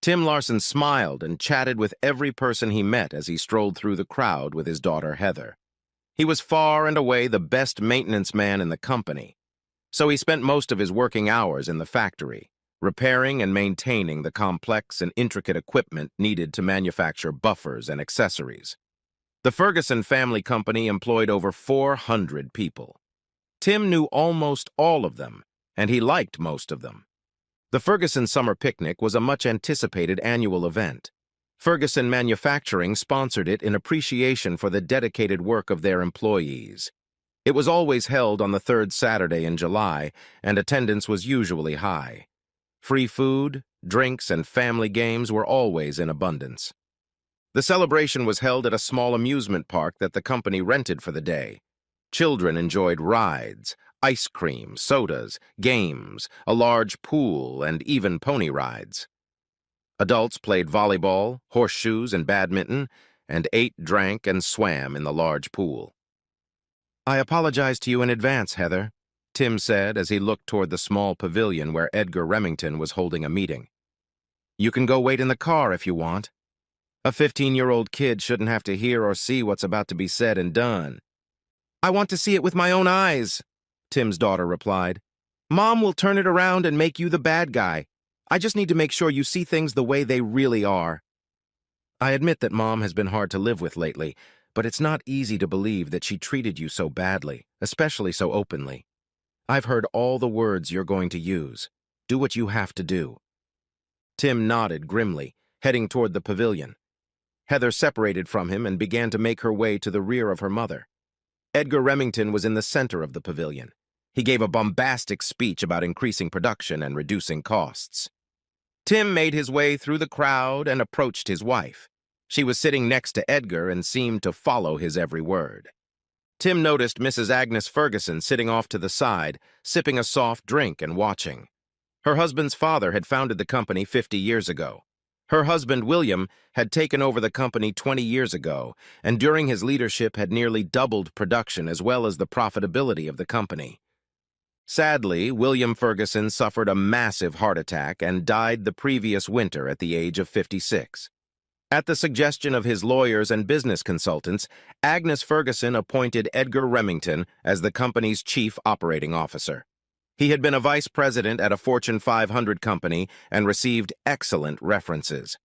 Tim Larson smiled and chatted with every person he met as he strolled through the crowd with his daughter Heather. He was far and away the best maintenance man in the company, so he spent most of his working hours in the factory, repairing and maintaining the complex and intricate equipment needed to manufacture buffers and accessories. The Ferguson family company employed over 400 people. Tim knew almost all of them, and he liked most of them. The Ferguson Summer Picnic was a much-anticipated annual event. Ferguson Manufacturing sponsored it in appreciation for the dedicated work of their employees. It was always held on the third Saturday in July, and attendance was usually high. Free food, drinks, and family games were always in abundance. The celebration was held at a small amusement park that the company rented for the day. Children enjoyed rides, ice cream, sodas, games, a large pool, and even pony rides. Adults played volleyball, horseshoes, and badminton, and ate, drank, and swam in the large pool. "I apologize to you in advance, Heather," Tim said as he looked toward the small pavilion where Edgar Remington was holding a meeting. "You can go wait in the car if you want. A 15-year-old kid shouldn't have to hear or see what's about to be said and done." "I want to see it with my own eyes," Tim's daughter replied. "Mom will turn it around and make you the bad guy. I just need to make sure you see things the way they really are." "I admit that Mom has been hard to live with lately, but it's not easy to believe that she treated you so badly, especially so openly. I've heard all the words you're going to use. Do what you have to do." Tim nodded grimly, heading toward the pavilion. Heather separated from him and began to make her way to the rear of her mother. Edgar Remington was in the center of the pavilion. He gave a bombastic speech about increasing production and reducing costs. Tim made his way through the crowd and approached his wife. She was sitting next to Edgar and seemed to follow his every word. Tim noticed Mrs. Agnes Ferguson sitting off to the side, sipping a soft drink and watching. Her husband's father had founded the company 50 years ago. Her husband, William, had taken over the company 20 years ago, and during his leadership had nearly doubled production as well as the profitability of the company. Sadly, William Ferguson suffered a massive heart attack and died the previous winter at the age of 56. At the suggestion of his lawyers and business consultants, Agnes Ferguson appointed Edgar Remington as the company's chief operating officer. He had been a vice president at a Fortune 500 company and received excellent references.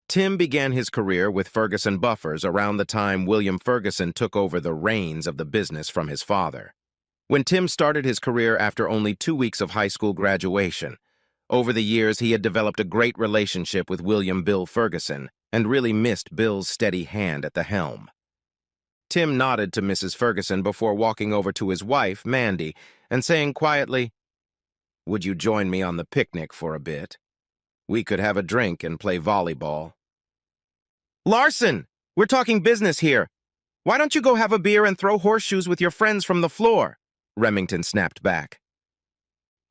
Tim began his career with Ferguson Buffers around the time William Ferguson took over the reins of the business from his father. When Tim started his career after only 2 weeks of high school graduation, over the years he had developed a great relationship with William Bill Ferguson and really missed Bill's steady hand at the helm. Tim nodded to Mrs. Ferguson before walking over to his wife, Mandy, and saying quietly, "Would you join me on the picnic for a bit? We could have a drink and play volleyball." "Larson, we're talking business here. Why don't you go have a beer and throw horseshoes with your friends from the floor?" Remington snapped back.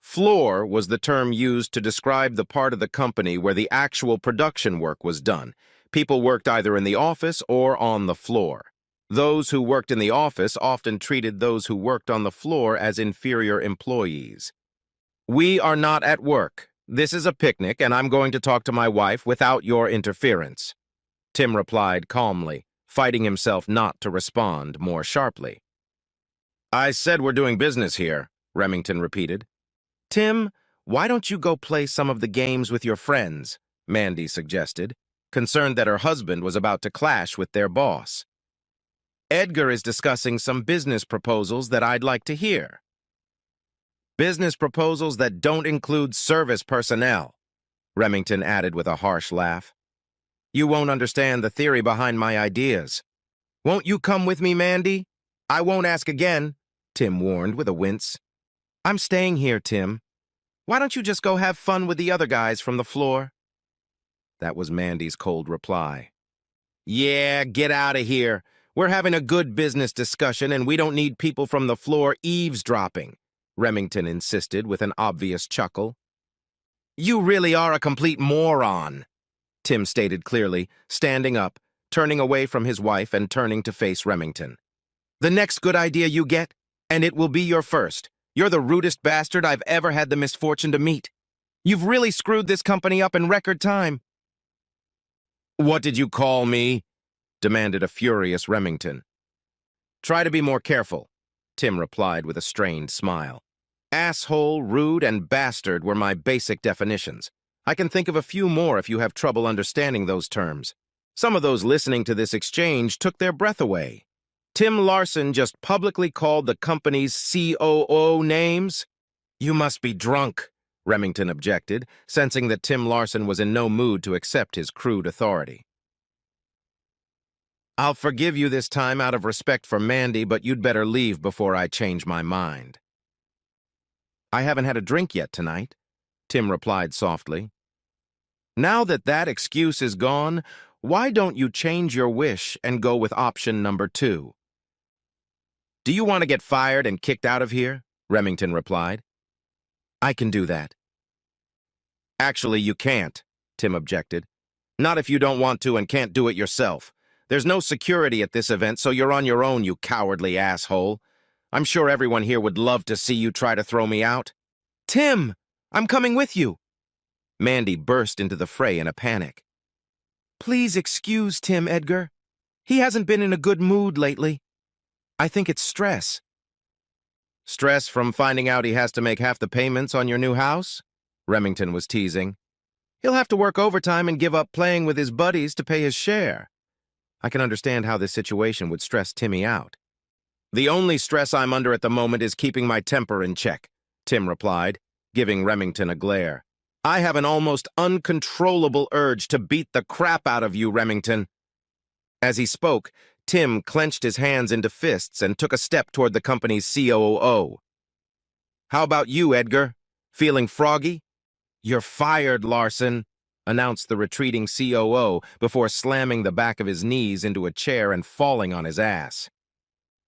Floor was the term used to describe the part of the company where the actual production work was done. People worked either in the office or on the floor. Those who worked in the office often treated those who worked on the floor as inferior employees. "We are not at work. This is a picnic, and I'm going to talk to my wife without your interference," Tim replied calmly, fighting himself not to respond more sharply. "I said we're doing business here," Remington repeated. "Tim, why don't you go play some of the games with your friends?" Mandy suggested, concerned that her husband was about to clash with their boss. "Edgar is discussing some business proposals that I'd like to hear." "Business proposals that don't include service personnel," Remington added with a harsh laugh. "You won't understand the theory behind my ideas." "Won't you come with me, Mandy? I won't ask again," Tim warned with a wince. "I'm staying here, Tim. Why don't you just go have fun with the other guys from the floor?" That was Mandy's cold reply. "Yeah, get out of here. We're having a good business discussion, and we don't need people from the floor eavesdropping," Remington insisted with an obvious chuckle. "You really are a complete moron," Tim stated clearly, standing up, turning away from his wife and turning to face Remington. "The next good idea you get, and it will be your first. You're the rudest bastard I've ever had the misfortune to meet. You've really screwed this company up in record time. "What did you call me?" demanded a furious Remington. "Try to be more careful," Tim replied with a strained smile. "Asshole, rude, and bastard were my basic definitions. I can think of a few more if you have trouble understanding those terms. Some of those listening to this exchange took their breath away. Tim Larson just publicly called the company's COO names? You must be drunk," Remington objected, sensing that Tim Larson was in no mood to accept his crude authority. "I'll forgive you this time out of respect for Mandy, but you'd better leave before I change my mind." "I haven't had a drink yet tonight," Tim replied softly. "Now that that excuse is gone, why don't you change your wish and go with option number 2? "Do you want to get fired and kicked out of here?" Remington replied. "I can do that." "Actually, you can't," Tim objected. "Not if you don't want to and can't do it yourself. There's no security at this event, so you're on your own, you cowardly asshole. I'm sure everyone here would love to see you try to throw me out." "Tim, I'm coming with you." Mandy burst into the fray in a panic. "Please excuse Tim, Edgar. He hasn't been in a good mood lately. I think it's stress." "Stress from finding out he has to make half the payments on your new house?" Remington was teasing. "He'll have to work overtime and give up playing with his buddies to pay his share." I can understand how this situation would stress Timmy out. "The only stress I'm under at the moment is keeping my temper in check," Tim replied, giving Remington a glare. "I have an almost uncontrollable urge to beat the crap out of you, Remington." As he spoke, Tim clenched his hands into fists and took a step toward the company's COO. "How about you, Edgar? Feeling froggy?" "You're fired, Larson," announced the retreating COO before slamming the back of his knees into a chair and falling on his ass.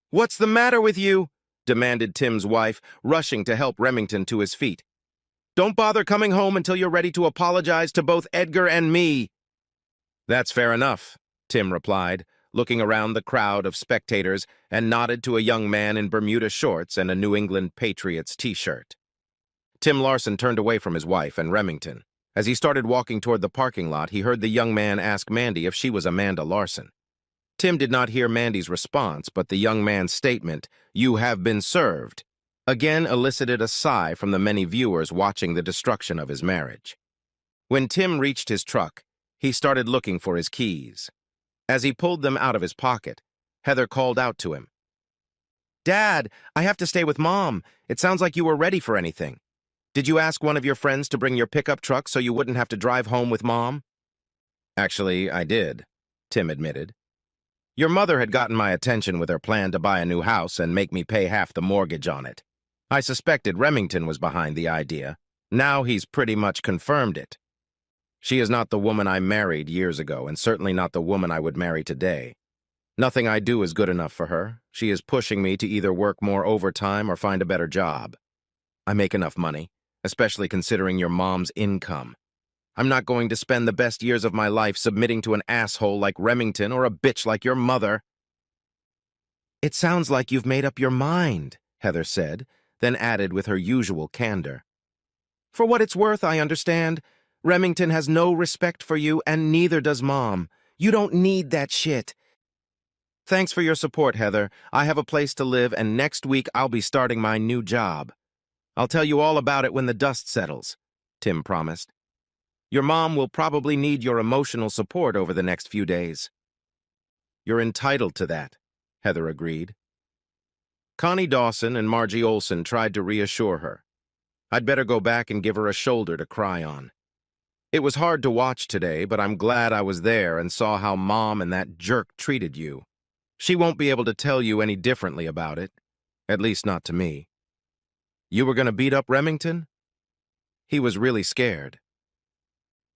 "What's the matter with you?" demanded Tim's wife, rushing to help Remington to his feet. "Don't bother coming home until you're ready to apologize to both Edgar and me." "That's fair enough," Tim replied, looking around the crowd of spectators and nodded to a young man in Bermuda shorts and a New England Patriots t-shirt. Tim Larson turned away from his wife and Remington. As he started walking toward the parking lot, he heard the young man ask Mandy if she was Amanda Larson. Tim did not hear Mandy's response, but the young man's statement, "You have been served," again elicited a sigh from the many viewers watching the destruction of his marriage. When Tim reached his truck, he started looking for his keys. As he pulled them out of his pocket, Heather called out to him. "Dad, I have to stay with Mom. It sounds like you were ready for anything. Did you ask one of your friends to bring your pickup truck so you wouldn't have to drive home with Mom?" "Actually, I did," Tim admitted. "Your mother had gotten my attention with her plan to buy a new house and make me pay half the mortgage on it. I suspected Remington was behind the idea. Now he's pretty much confirmed it. She is not the woman I married years ago, and certainly not the woman I would marry today. Nothing I do is good enough for her. She is pushing me to either work more overtime or find a better job. I make enough money, especially considering your mom's income. I'm not going to spend the best years of my life submitting to an asshole like Remington or a bitch like your mother." "It sounds like you've made up your mind," Heather said, then added with her usual candor. "For what it's worth, I understand. Remington has no respect for you, and neither does Mom. You don't need that shit." "Thanks for your support, Heather. I have a place to live, and next week I'll be starting my new job. I'll tell you all about it when the dust settles," Tim promised. "Your mom will probably need your emotional support over the next few days." "You're entitled to that," Heather agreed. Connie Dawson and Margie Olson tried to reassure her. "I'd better go back and give her a shoulder to cry on. It was hard to watch today, but I'm glad I was there and saw how Mom and that jerk treated you. She won't be able to tell you any differently about it, at least not to me." "You were going to beat up Remington?" He was really scared.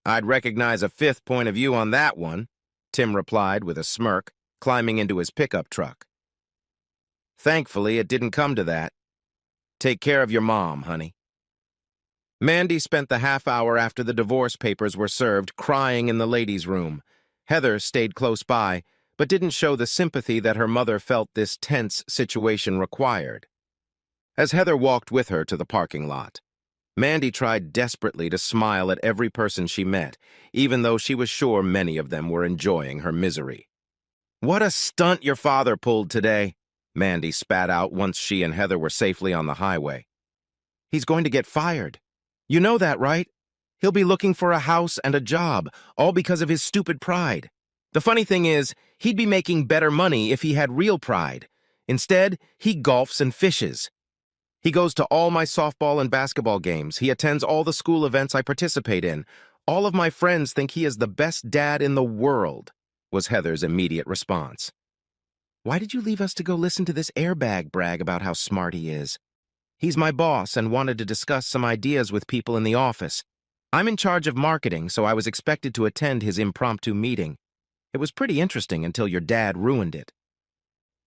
"I'd recognize a fifth point of view on that one," Tim replied with a smirk, climbing into his pickup truck. "Thankfully, it didn't come to that. Take care of your mom, honey." Mandy spent the half hour after the divorce papers were served crying in the ladies' room. Heather stayed close by, but didn't show the sympathy that her mother felt this tense situation required. As Heather walked with her to the parking lot, Mandy tried desperately to smile at every person she met, even though she was sure many of them were enjoying her misery. "What a stunt your father pulled today," Mandy spat out once she and Heather were safely on the highway. "He's going to get fired. You know that, right? He'll be looking for a house and a job, all because of his stupid pride. The funny thing is, he'd be making better money if he had real pride. Instead, he golfs and fishes. He goes to all my softball and basketball games. He attends all the school events I participate in. All of my friends think he is the best dad in the world," was Heather's immediate response. "Why did you leave us to go listen to this airbag brag about how smart he is? He's my boss and wanted to discuss some ideas with people in the office. I'm in charge of marketing, so I was expected to attend his impromptu meeting. It was pretty interesting until your dad ruined it."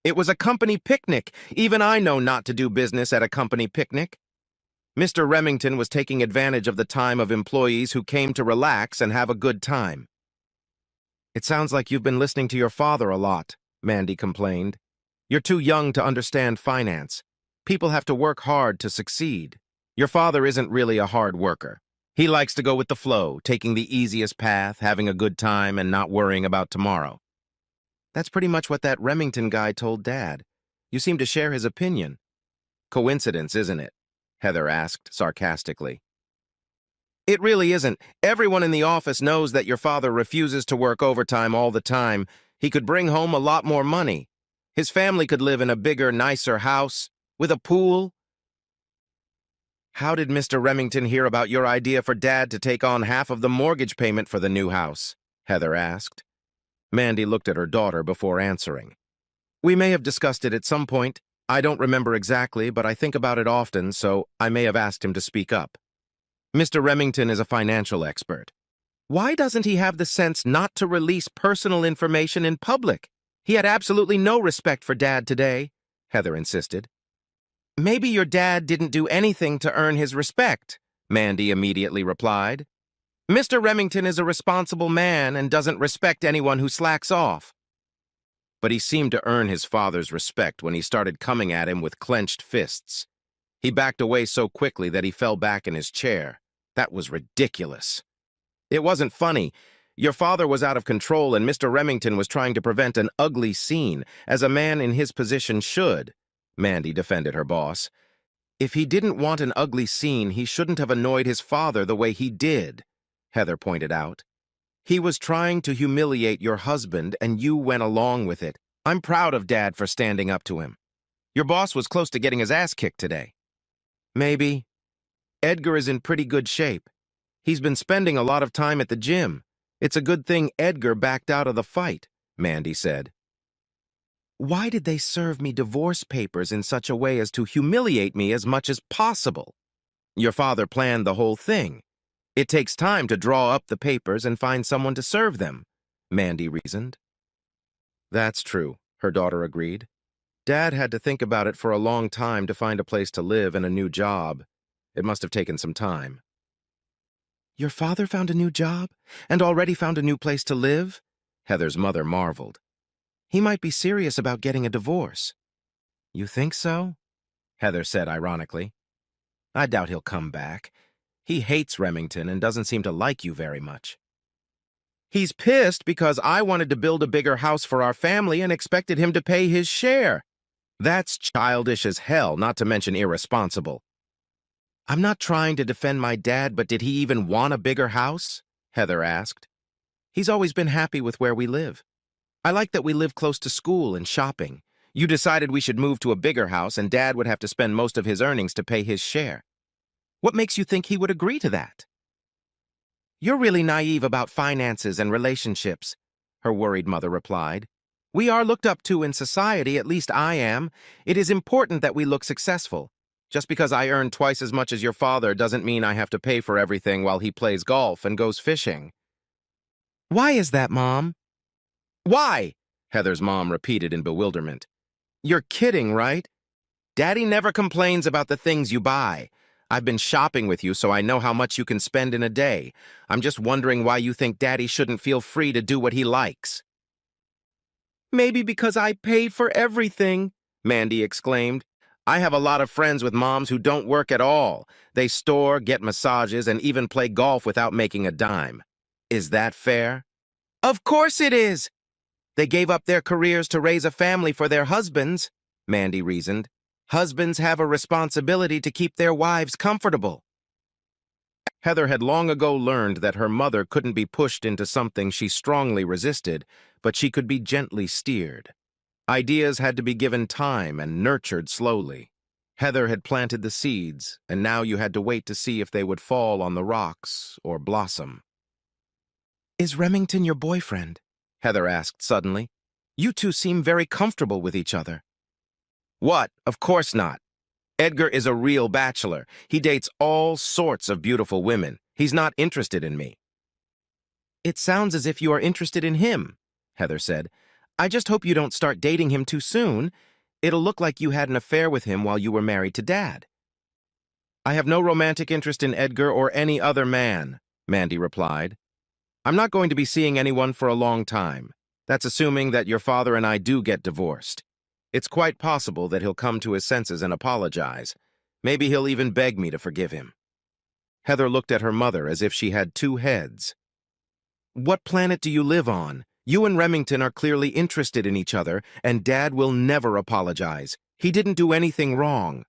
"It was a company picnic. Even I know not to do business at a company picnic." Mr. Remington was taking advantage of the time of employees who came to relax and have a good time. "It sounds like you've been listening to your father a lot," Mandy complained. "You're too young to understand finance. People have to work hard to succeed. Your father isn't really a hard worker. He likes to go with the flow, taking the easiest path, having a good time, and not worrying about tomorrow." "That's pretty much what that Remington guy told Dad. You seem to share his opinion." "Coincidence, isn't it?" Heather asked sarcastically. "It really isn't. Everyone in the office knows that your father refuses to work overtime all the time. He could bring home a lot more money. His family could live in a bigger, nicer house, with a pool." "How did Mr. Remington hear about your idea for Dad to take on half of the mortgage payment for the new house?" Heather asked. Mandy looked at her daughter before answering. "We may have discussed it at some point. I don't remember exactly, but I think about it often, so I may have asked him to speak up. Mr. Remington is a financial expert. Why doesn't he have the sense not to release personal information in public? He had absolutely no respect for Dad today," Heather insisted. "Maybe your dad didn't do anything to earn his respect," Mandy immediately replied. "Mr. Remington is a responsible man and doesn't respect anyone who slacks off." But he seemed to earn his father's respect when he started coming at him with clenched fists. He backed away so quickly that he fell back in his chair. That was ridiculous. "It wasn't funny. Your father was out of control and Mr. Remington was trying to prevent an ugly scene, as a man in his position should," Mandy defended her boss. "If he didn't want an ugly scene, he shouldn't have annoyed his father the way he did," Heather pointed out. "He was trying to humiliate your husband, and you went along with it. I'm proud of Dad for standing up to him. Your boss was close to getting his ass kicked today." "Maybe. Edgar is in pretty good shape. He's been spending a lot of time at the gym. It's a good thing Edgar backed out of the fight," Mandy said. "Why did they serve me divorce papers in such a way as to humiliate me as much as possible? Your father planned the whole thing. It takes time to draw up the papers and find someone to serve them," Mandy reasoned. "That's true," her daughter agreed. "Dad had to think about it for a long time to find a place to live and a new job. It must have taken some time." "Your father found a new job and already found a new place to live?" Heather's mother marveled. "He might be serious about getting a divorce." "You think so?" Heather said ironically. "I doubt he'll come back. He hates Remington and doesn't seem to like you very much." "He's pissed because I wanted to build a bigger house for our family and expected him to pay his share. That's childish as hell, not to mention irresponsible." "I'm not trying to defend my dad, but did he even want a bigger house?" Heather asked. "He's always been happy with where we live. I like that we live close to school and shopping. You decided we should move to a bigger house and Dad would have to spend most of his earnings to pay his share. What makes you think he would agree to that?" "You're really naive about finances and relationships," her worried mother replied. "We are looked up to in society, at least I am. It is important that we look successful. Just because I earn twice as much as your father doesn't mean I have to pay for everything while he plays golf and goes fishing." "Why is that, Mom?" "Why?" Heather's mom repeated in bewilderment. "You're kidding, right? Daddy never complains about the things you buy. I've been shopping with you, so I know how much you can spend in a day. I'm just wondering why you think Daddy shouldn't feel free to do what he likes." "Maybe because I pay for everything," Mandy exclaimed. I have a lot of friends with moms who don't work at all. They store, get massages, and even play golf without making a dime. Is that fair? Of course it is! They gave up their careers to raise a family for their husbands, Mandy reasoned. Husbands have a responsibility to keep their wives comfortable. Heather had long ago learned that her mother couldn't be pushed into something she strongly resisted, but she could be gently steered. Ideas had to be given time and nurtured slowly. Heather had planted the seeds, and now you had to wait to see if they would fall on the rocks or blossom. Is Remington your boyfriend? Heather asked suddenly. You two seem very comfortable with each other. What? Of course not. Edgar is a real bachelor. He dates all sorts of beautiful women. He's not interested in me. It sounds as if you are interested in him, Heather said. I just hope you don't start dating him too soon. It'll look like you had an affair with him while you were married to Dad. I have no romantic interest in Edgar or any other man, Mandy replied. I'm not going to be seeing anyone for a long time. That's assuming that your father and I do get divorced. It's quite possible that he'll come to his senses and apologize. Maybe he'll even beg me to forgive him. Heather looked at her mother as if she had two heads. What planet do you live on? You and Remington are clearly interested in each other, and Dad will never apologize. He didn't do anything wrong.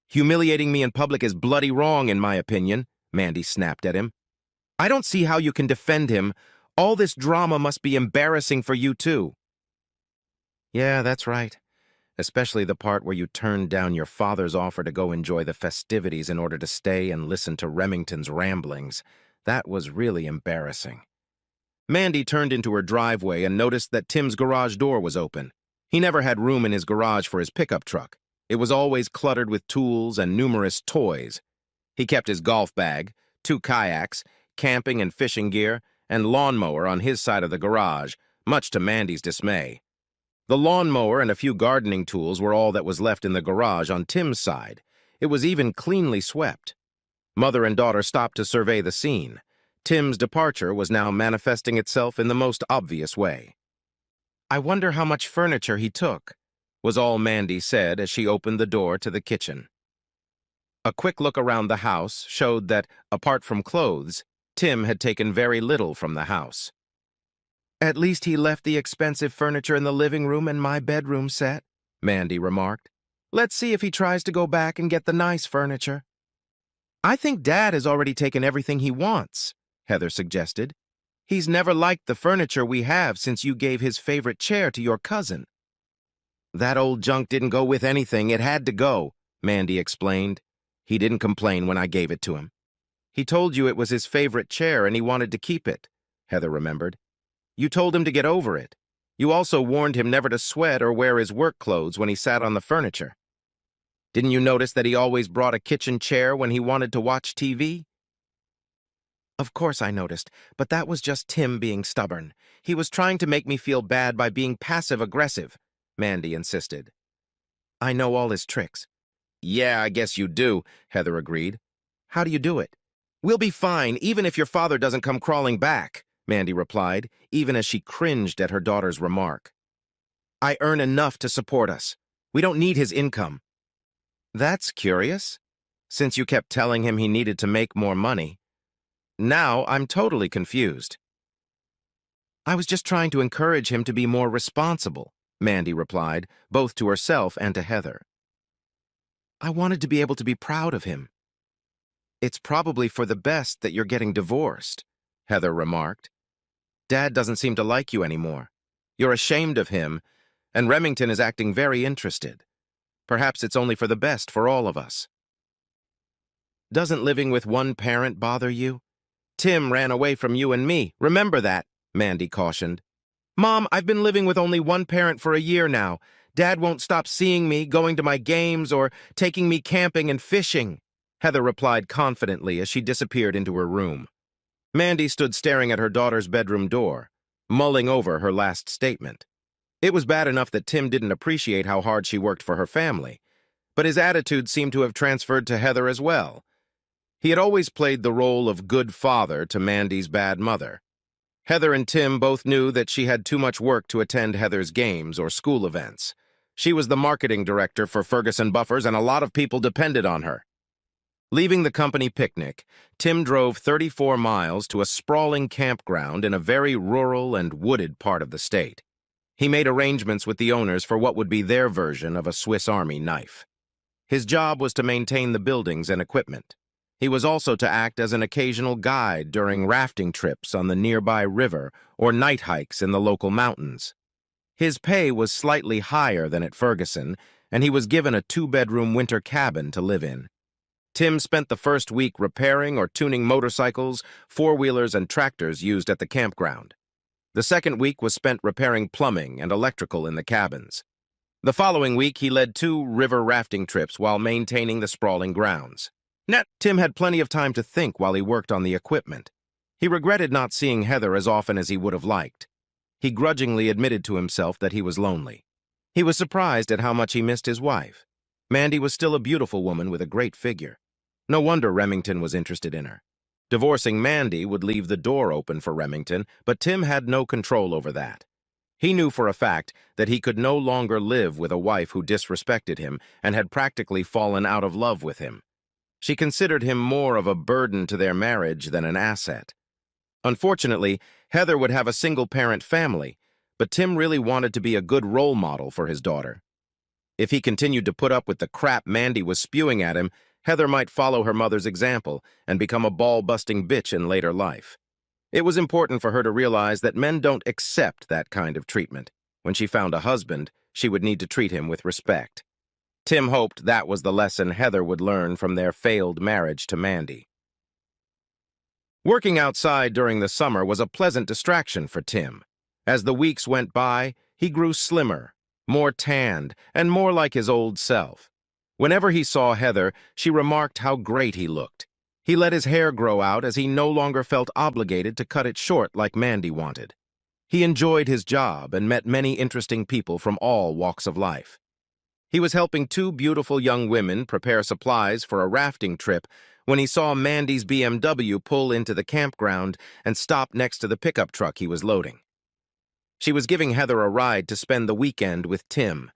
Humiliating me in public is bloody wrong, in my opinion, Mandy snapped at him. I don't see how you can defend him. All this drama must be embarrassing for you, too. Yeah, that's right. Especially the part where you turned down your father's offer to go enjoy the festivities in order to stay and listen to Remington's ramblings. That was really embarrassing. Mandy turned into her driveway and noticed that Tim's garage door was open. He never had room in his garage for his pickup truck. It was always cluttered with tools and numerous toys. He kept his golf bag, 2 kayaks, camping and fishing gear, and lawnmower on his side of the garage, much to Mandy's dismay. The lawnmower and a few gardening tools were all that was left in the garage on Tim's side. It was even cleanly swept. Mother and daughter stopped to survey the scene. Tim's departure was now manifesting itself in the most obvious way. I wonder how much furniture he took, was all Mandy said as she opened the door to the kitchen. A quick look around the house showed that, apart from clothes, Tim had taken very little from the house. At least he left the expensive furniture in the living room and my bedroom set, Mandy remarked. Let's see if he tries to go back and get the nice furniture. I think Dad has already taken everything he wants, Heather suggested. He's never liked the furniture we have since you gave his favorite chair to your cousin. That old junk didn't go with anything. It had to go, Mandy explained. He didn't complain when I gave it to him. He told you it was his favorite chair and he wanted to keep it, Heather remembered. You told him to get over it. You also warned him never to sweat or wear his work clothes when he sat on the furniture. Didn't you notice that he always brought a kitchen chair when he wanted to watch TV? Of course I noticed, but that was just Tim being stubborn. He was trying to make me feel bad by being passive-aggressive, Mandy insisted. I know all his tricks. Yeah, I guess you do, Heather agreed. How do you do it? We'll be fine, even if your father doesn't come crawling back, Mandy replied, even as she cringed at her daughter's remark. I earn enough to support us. We don't need his income. That's curious, since you kept telling him he needed to make more money. Now I'm totally confused. I was just trying to encourage him to be more responsible, Mandy replied, both to herself and to Heather. I wanted to be able to be proud of him. It's probably for the best that you're getting divorced, Heather remarked. Dad doesn't seem to like you anymore. You're ashamed of him, and Remington is acting very interested. Perhaps it's only for the best for all of us. Doesn't living with one parent bother you? Tim ran away from you and me. Remember that, Mandy cautioned. Mom, I've been living with only one parent for a year now. Dad won't stop seeing me, going to my games, or taking me camping and fishing, Heather replied confidently as she disappeared into her room. Mandy stood staring at her daughter's bedroom door, mulling over her last statement. It was bad enough that Tim didn't appreciate how hard she worked for her family, but his attitude seemed to have transferred to Heather as well. He had always played the role of good father to Mandy's bad mother. Heather and Tim both knew that she had too much work to attend Heather's games or school events. She was the marketing director for Ferguson Buffers, and a lot of people depended on her. Leaving the company picnic, Tim drove 34 miles to a sprawling campground in a very rural and wooded part of the state. He made arrangements with the owners for what would be their version of a Swiss Army knife. His job was to maintain the buildings and equipment. He was also to act as an occasional guide during rafting trips on the nearby river or night hikes in the local mountains. His pay was slightly higher than at Ferguson, and he was given a 2-bedroom winter cabin to live in. Tim spent the first week repairing or tuning motorcycles, four-wheelers, and tractors used at the campground. The second week was spent repairing plumbing and electrical in the cabins. The following week, he led 2 river rafting trips while maintaining the sprawling grounds. Tim had plenty of time to think while he worked on the equipment. He regretted not seeing Heather as often as he would have liked. He grudgingly admitted to himself that he was lonely. He was surprised at how much he missed his wife. Mandy was still a beautiful woman with a great figure. No wonder Remington was interested in her. Divorcing Mandy would leave the door open for Remington, but Tim had no control over that. He knew for a fact that he could no longer live with a wife who disrespected him and had practically fallen out of love with him. She considered him more of a burden to their marriage than an asset. Unfortunately, Heather would have a single-parent family, but Tim really wanted to be a good role model for his daughter. If he continued to put up with the crap Mandy was spewing at him, Heather might follow her mother's example and become a ball-busting bitch in later life. It was important for her to realize that men don't accept that kind of treatment. When she found a husband, she would need to treat him with respect. Tim hoped that was the lesson Heather would learn from their failed marriage to Mandy. Working outside during the summer was a pleasant distraction for Tim. As the weeks went by, he grew slimmer, more tanned, and more like his old self. Whenever he saw Heather, she remarked how great he looked. He let his hair grow out as he no longer felt obligated to cut it short like Mandy wanted. He enjoyed his job and met many interesting people from all walks of life. He was helping 2 beautiful young women prepare supplies for a rafting trip when he saw Mandy's BMW pull into the campground and stop next to the pickup truck he was loading. She was giving Heather a ride to spend the weekend with Tim.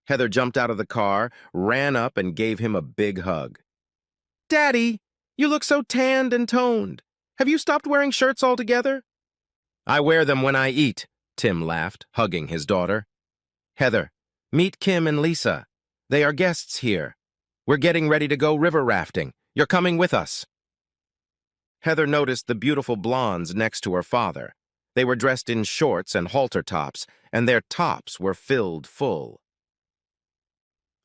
Heather jumped out of the car, ran up, and gave him a big hug. "Daddy, you look so tanned and toned. Have you stopped wearing shirts altogether?" "I wear them when I eat," Tim laughed, hugging his daughter. "Heather, meet Kim and Lisa. They are guests here. We're getting ready to go river rafting. You're coming with us." Heather noticed the beautiful blondes next to her father. They were dressed in shorts and halter tops, and their tops were filled full.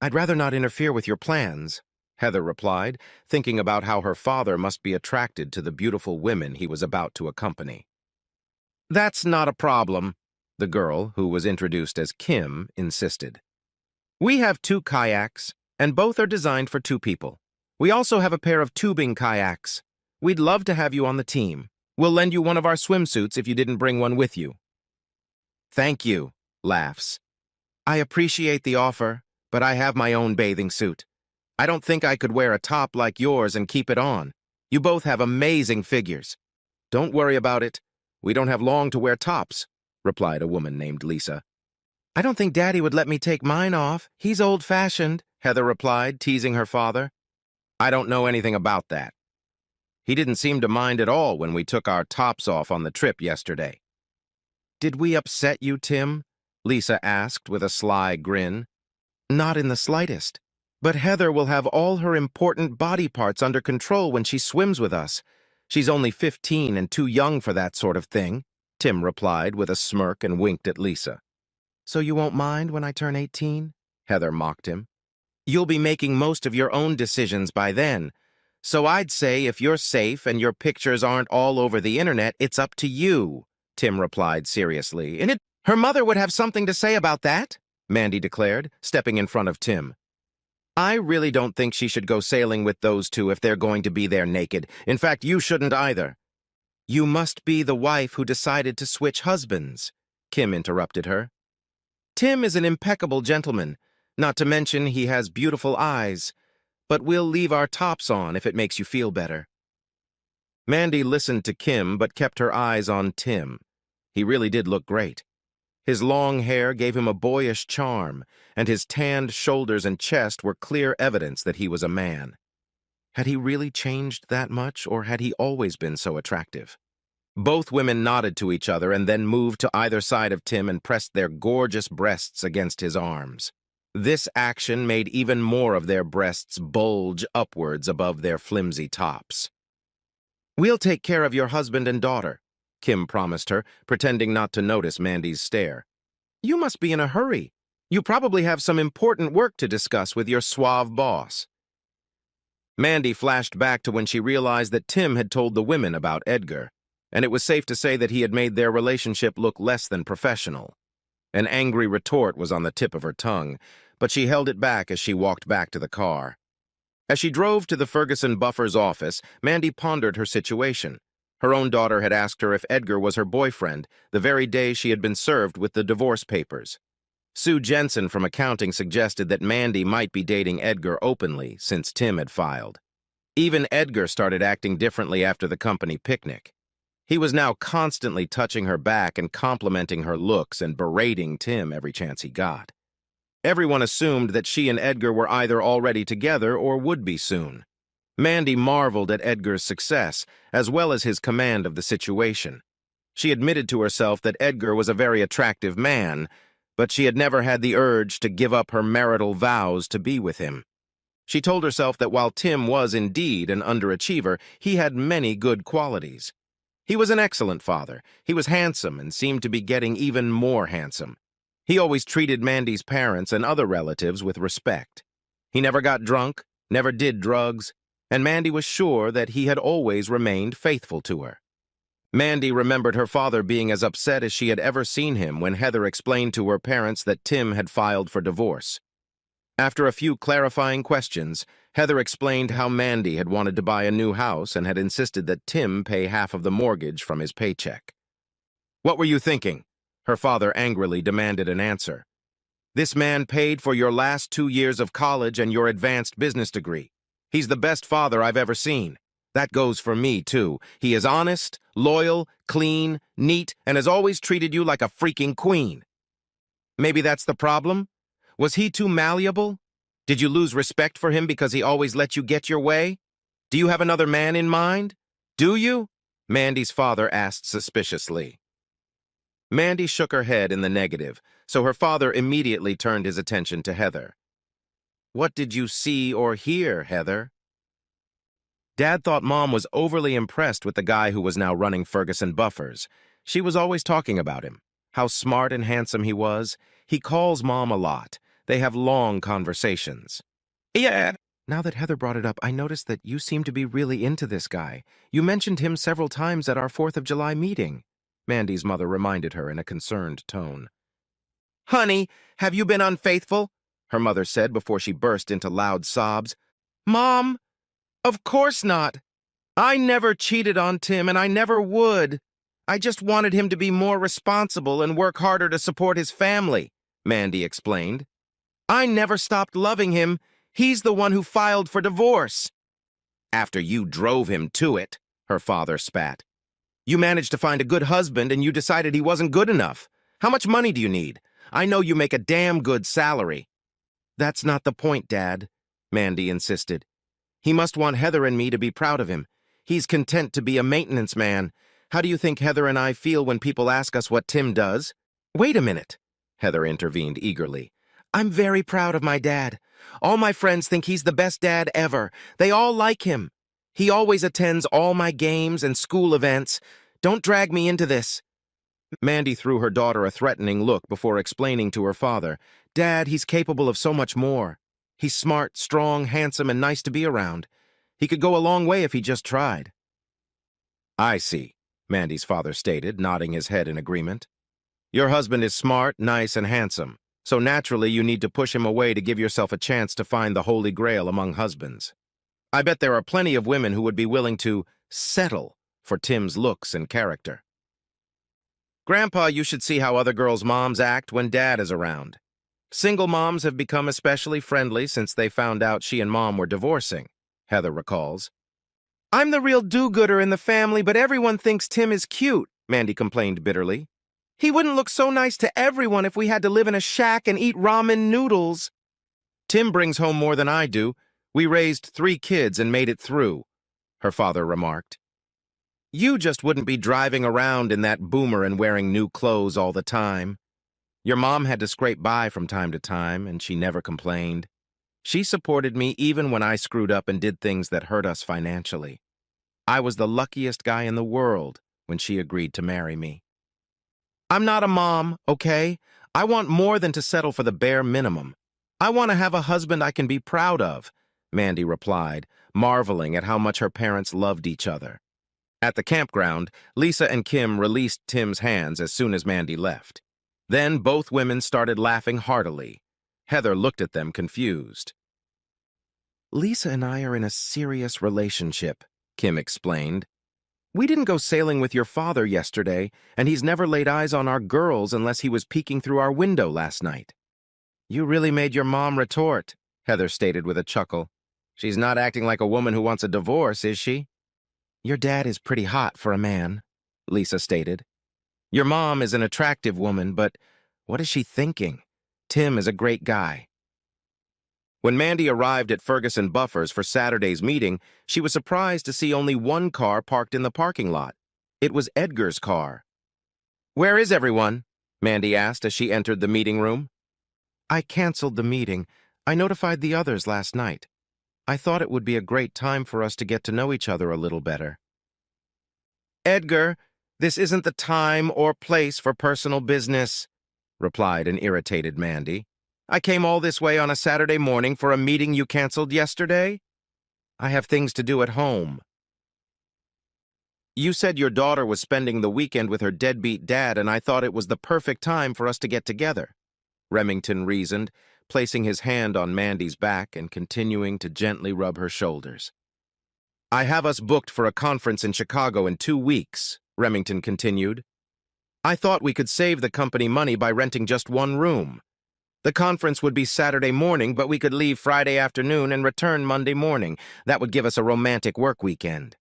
"I'd rather not interfere with your plans," Heather replied, thinking about how her father must be attracted to the beautiful women he was about to accompany. "That's not a problem," the girl, who was introduced as Kim, insisted. "We have 2 kayaks, and both are designed for 2 people. We also have a pair of tubing kayaks. We'd love to have you on the team. We'll lend you one of our swimsuits if you didn't bring one with you." "Thank you," laughs. "I appreciate the offer, but I have my own bathing suit. I don't think I could wear a top like yours and keep it on. You both have amazing figures." "Don't worry about it. We don't have long to wear tops," replied a woman named Lisa. "I don't think Daddy would let me take mine off. He's old-fashioned," Heather replied, teasing her father. "I don't know anything about that. He didn't seem to mind at all when we took our tops off on the trip yesterday." "Did we upset you, Tim?" Lisa asked with a sly grin. "Not in the slightest. But Heather will have all her important body parts under control when she swims with us. She's only 15 and too young for that sort of thing," Tim replied with a smirk and winked at Lisa. "So you won't mind when I turn 18? Heather mocked him. "You'll be making most of your own decisions by then. So I'd say if you're safe and your pictures aren't all over the internet, it's up to you," Tim replied seriously. "Her mother would have something to say about that," Mandy declared, stepping in front of Tim. "I really don't think she should go sailing with those 2 if they're going to be there naked. In fact, you shouldn't either." "You must be the wife who decided to switch husbands," Kim interrupted her. "Tim is an impeccable gentleman, not to mention he has beautiful eyes. But we'll leave our tops on if it makes you feel better." Mandy listened to Kim but kept her eyes on Tim. He really did look great. His long hair gave him a boyish charm, and his tanned shoulders and chest were clear evidence that he was a man. Had he really changed that much, or had he always been so attractive? Both women nodded to each other and then moved to either side of Tim and pressed their gorgeous breasts against his arms. This action made even more of their breasts bulge upwards above their flimsy tops. "We'll take care of your husband and daughter," Kim promised her, pretending not to notice Mandy's stare. "You must be in a hurry. You probably have some important work to discuss with your suave boss." Mandy flashed back to when she realized that Tim had told the women about Edgar, and it was safe to say that he had made their relationship look less than professional. An angry retort was on the tip of her tongue, but she held it back as she walked back to the car. As she drove to the Ferguson Buffer's office, Mandy pondered her situation. Her own daughter had asked her if Edgar was her boyfriend the very day she had been served with the divorce papers. Sue Jensen from accounting suggested that Mandy might be dating Edgar openly since Tim had filed. Even Edgar started acting differently after the company picnic. He was now constantly touching her back and complimenting her looks and berating Tim every chance he got. Everyone assumed that she and Edgar were either already together or would be soon. Mandy marveled at Edgar's success, as well as his command of the situation. She admitted to herself that Edgar was a very attractive man, but she had never had the urge to give up her marital vows to be with him. She told herself that while Tim was indeed an underachiever, he had many good qualities. He was an excellent father. He was handsome and seemed to be getting even more handsome. He always treated Mandy's parents and other relatives with respect. He never got drunk, never did drugs, and Mandy was sure that he had always remained faithful to her. Mandy remembered her father being as upset as she had ever seen him when Heather explained to her parents that Tim had filed for divorce. After a few clarifying questions, Heather explained how Mandy had wanted to buy a new house and had insisted that Tim pay half of the mortgage from his paycheck. "What were you thinking?" Her father angrily demanded an answer. "This man paid for your last 2 years of college and your advanced business degree. He's the best father I've ever seen. That goes for me, too. He is honest, loyal, clean, neat, and has always treated you like a freaking queen." "Maybe that's the problem? Was he too malleable? Did you lose respect for him because he always let you get your way? Do you have another man in mind? Do you?" Mandy's father asked suspiciously. Mandy shook her head in the negative, so her father immediately turned his attention to Heather. "What did you see or hear, Heather?" Dad thought Mom was overly impressed with the guy who was now running Ferguson Buffers. She was always talking about him, how smart and handsome he was. He calls Mom a lot. They have long conversations. "Yeah." Now that Heather brought it up, I noticed that you seem to be really into this guy. You mentioned him several times at our 4th of July meeting, Mandy's mother reminded her in a concerned tone. "Honey, have you been unfaithful?" her mother said before she burst into loud sobs. "Mom, of course not. I never cheated on Tim, and I never would. I just wanted him to be more responsible and work harder to support his family," Mandy explained. "I never stopped loving him. He's the one who filed for divorce." "After you drove him to it," her father spat. "You managed to find a good husband and you decided he wasn't good enough. How much money do you need? I know you make a damn good salary." "That's not the point, Dad," Mandy insisted. "He must want Heather and me to be proud of him. He's content to be a maintenance man. How do you think Heather and I feel when people ask us what Tim does?" "Wait a minute," Heather intervened eagerly. "I'm very proud of my dad. All my friends think he's the best dad ever. They all like him. He always attends all my games and school events. Don't drag me into this." Mandy threw her daughter a threatening look before explaining to her father, "Dad, he's capable of so much more. He's smart, strong, handsome, and nice to be around. He could go a long way if he just tried." "I see," Mandy's father stated, nodding his head in agreement. "Your husband is smart, nice, and handsome, so naturally you need to push him away to give yourself a chance to find the Holy Grail among husbands. I bet there are plenty of women who would be willing to settle for Tim's looks and character." "Grandpa, you should see how other girls' moms act when Dad is around. Single moms have become especially friendly since they found out she and Mom were divorcing," Heather recalls. "I'm the real do-gooder in the family, but everyone thinks Tim is cute," Mandy complained bitterly. He wouldn't look so nice to everyone if we had to live in a shack and eat ramen noodles. Tim brings home more than I do. We raised 3 kids and made it through, her father remarked. You just wouldn't be driving around in that boomer and wearing new clothes all the time. Your mom had to scrape by from time to time, and she never complained. She supported me even when I screwed up and did things that hurt us financially. I was the luckiest guy in the world when she agreed to marry me. I'm not a mom, okay? I want more than to settle for the bare minimum. I want to have a husband I can be proud of, Mandy replied, marveling at how much her parents loved each other. At the campground, Lisa and Kim released Tim's hands as soon as Mandy left. Then both women started laughing heartily. Heather looked at them confused. Lisa and I are in a serious relationship, Kim explained. We didn't go sailing with your father yesterday, and he's never laid eyes on our girls unless he was peeking through our window last night. You really made your mom retort, Heather stated with a chuckle. She's not acting like a woman who wants a divorce, is she? Your dad is pretty hot for a man, Lisa stated. Your mom is an attractive woman, but what is she thinking? Tim is a great guy. When Mandy arrived at Ferguson Buffers for Saturday's meeting, she was surprised to see only one car parked in the parking lot. It was Edgar's car. Where is everyone? Mandy asked as she entered the meeting room. I canceled the meeting. I notified the others last night. I thought it would be a great time for us to get to know each other a little better. Edgar, this isn't the time or place for personal business, replied an irritated Mandy. I came all this way on a Saturday morning for a meeting you canceled yesterday. I have things to do at home. You said your daughter was spending the weekend with her deadbeat dad, and I thought it was the perfect time for us to get together, Remington reasoned, placing his hand on Mandy's back and continuing to gently rub her shoulders. I have us booked for a conference in Chicago in 2 weeks, Remington continued. I thought we could save the company money by renting just one room. The conference would be Saturday morning, but we could leave Friday afternoon and return Monday morning. That would give us a romantic work weekend.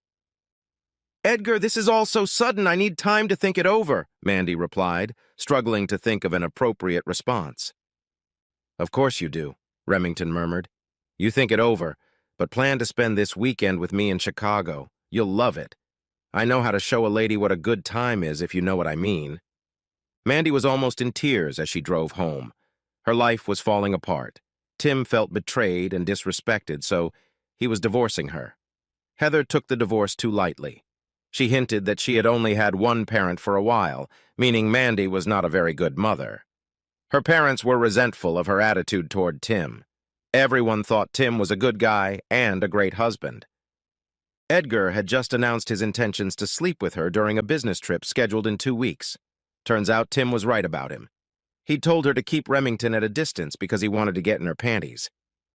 Edgar, this is all so sudden. I need time to think it over, Mandy replied, struggling to think of an appropriate response. Of course you do, Remington murmured. You think it over, but plan to spend this weekend with me in Chicago. You'll love it. I know how to show a lady what a good time is, if you know what I mean. Mandy was almost in tears as she drove home. Her life was falling apart. Tim felt betrayed and disrespected, so he was divorcing her. Heather took the divorce too lightly. She hinted that she had only had one parent for a while, meaning Mandy was not a very good mother. Her parents were resentful of her attitude toward Tim. Everyone thought Tim was a good guy and a great husband. Edgar had just announced his intentions to sleep with her during a business trip scheduled in 2 weeks. Turns out Tim was right about him. He'd told her to keep Remington at a distance because he wanted to get in her panties.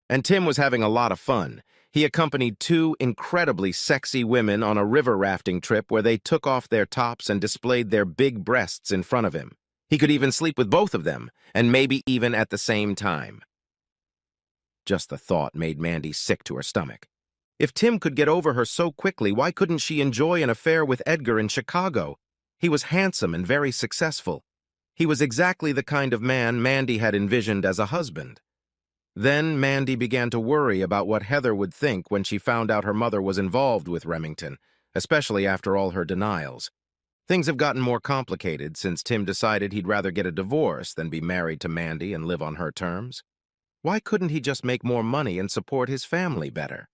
And Tim was having a lot of fun. He accompanied 2 incredibly sexy women on a river rafting trip where they took off their tops and displayed their big breasts in front of him. He could even sleep with both of them, and maybe even at the same time. Just the thought made Mandy sick to her stomach. If Tim could get over her so quickly, why couldn't she enjoy an affair with Edgar in Chicago? He was handsome and very successful. He was exactly the kind of man Mandy had envisioned as a husband. Then Mandy began to worry about what Heather would think when she found out her mother was involved with Remington, especially after all her denials. Things have gotten more complicated since Tim decided he'd rather get a divorce than be married to Mandy and live on her terms. Why couldn't he just make more money and support his family better?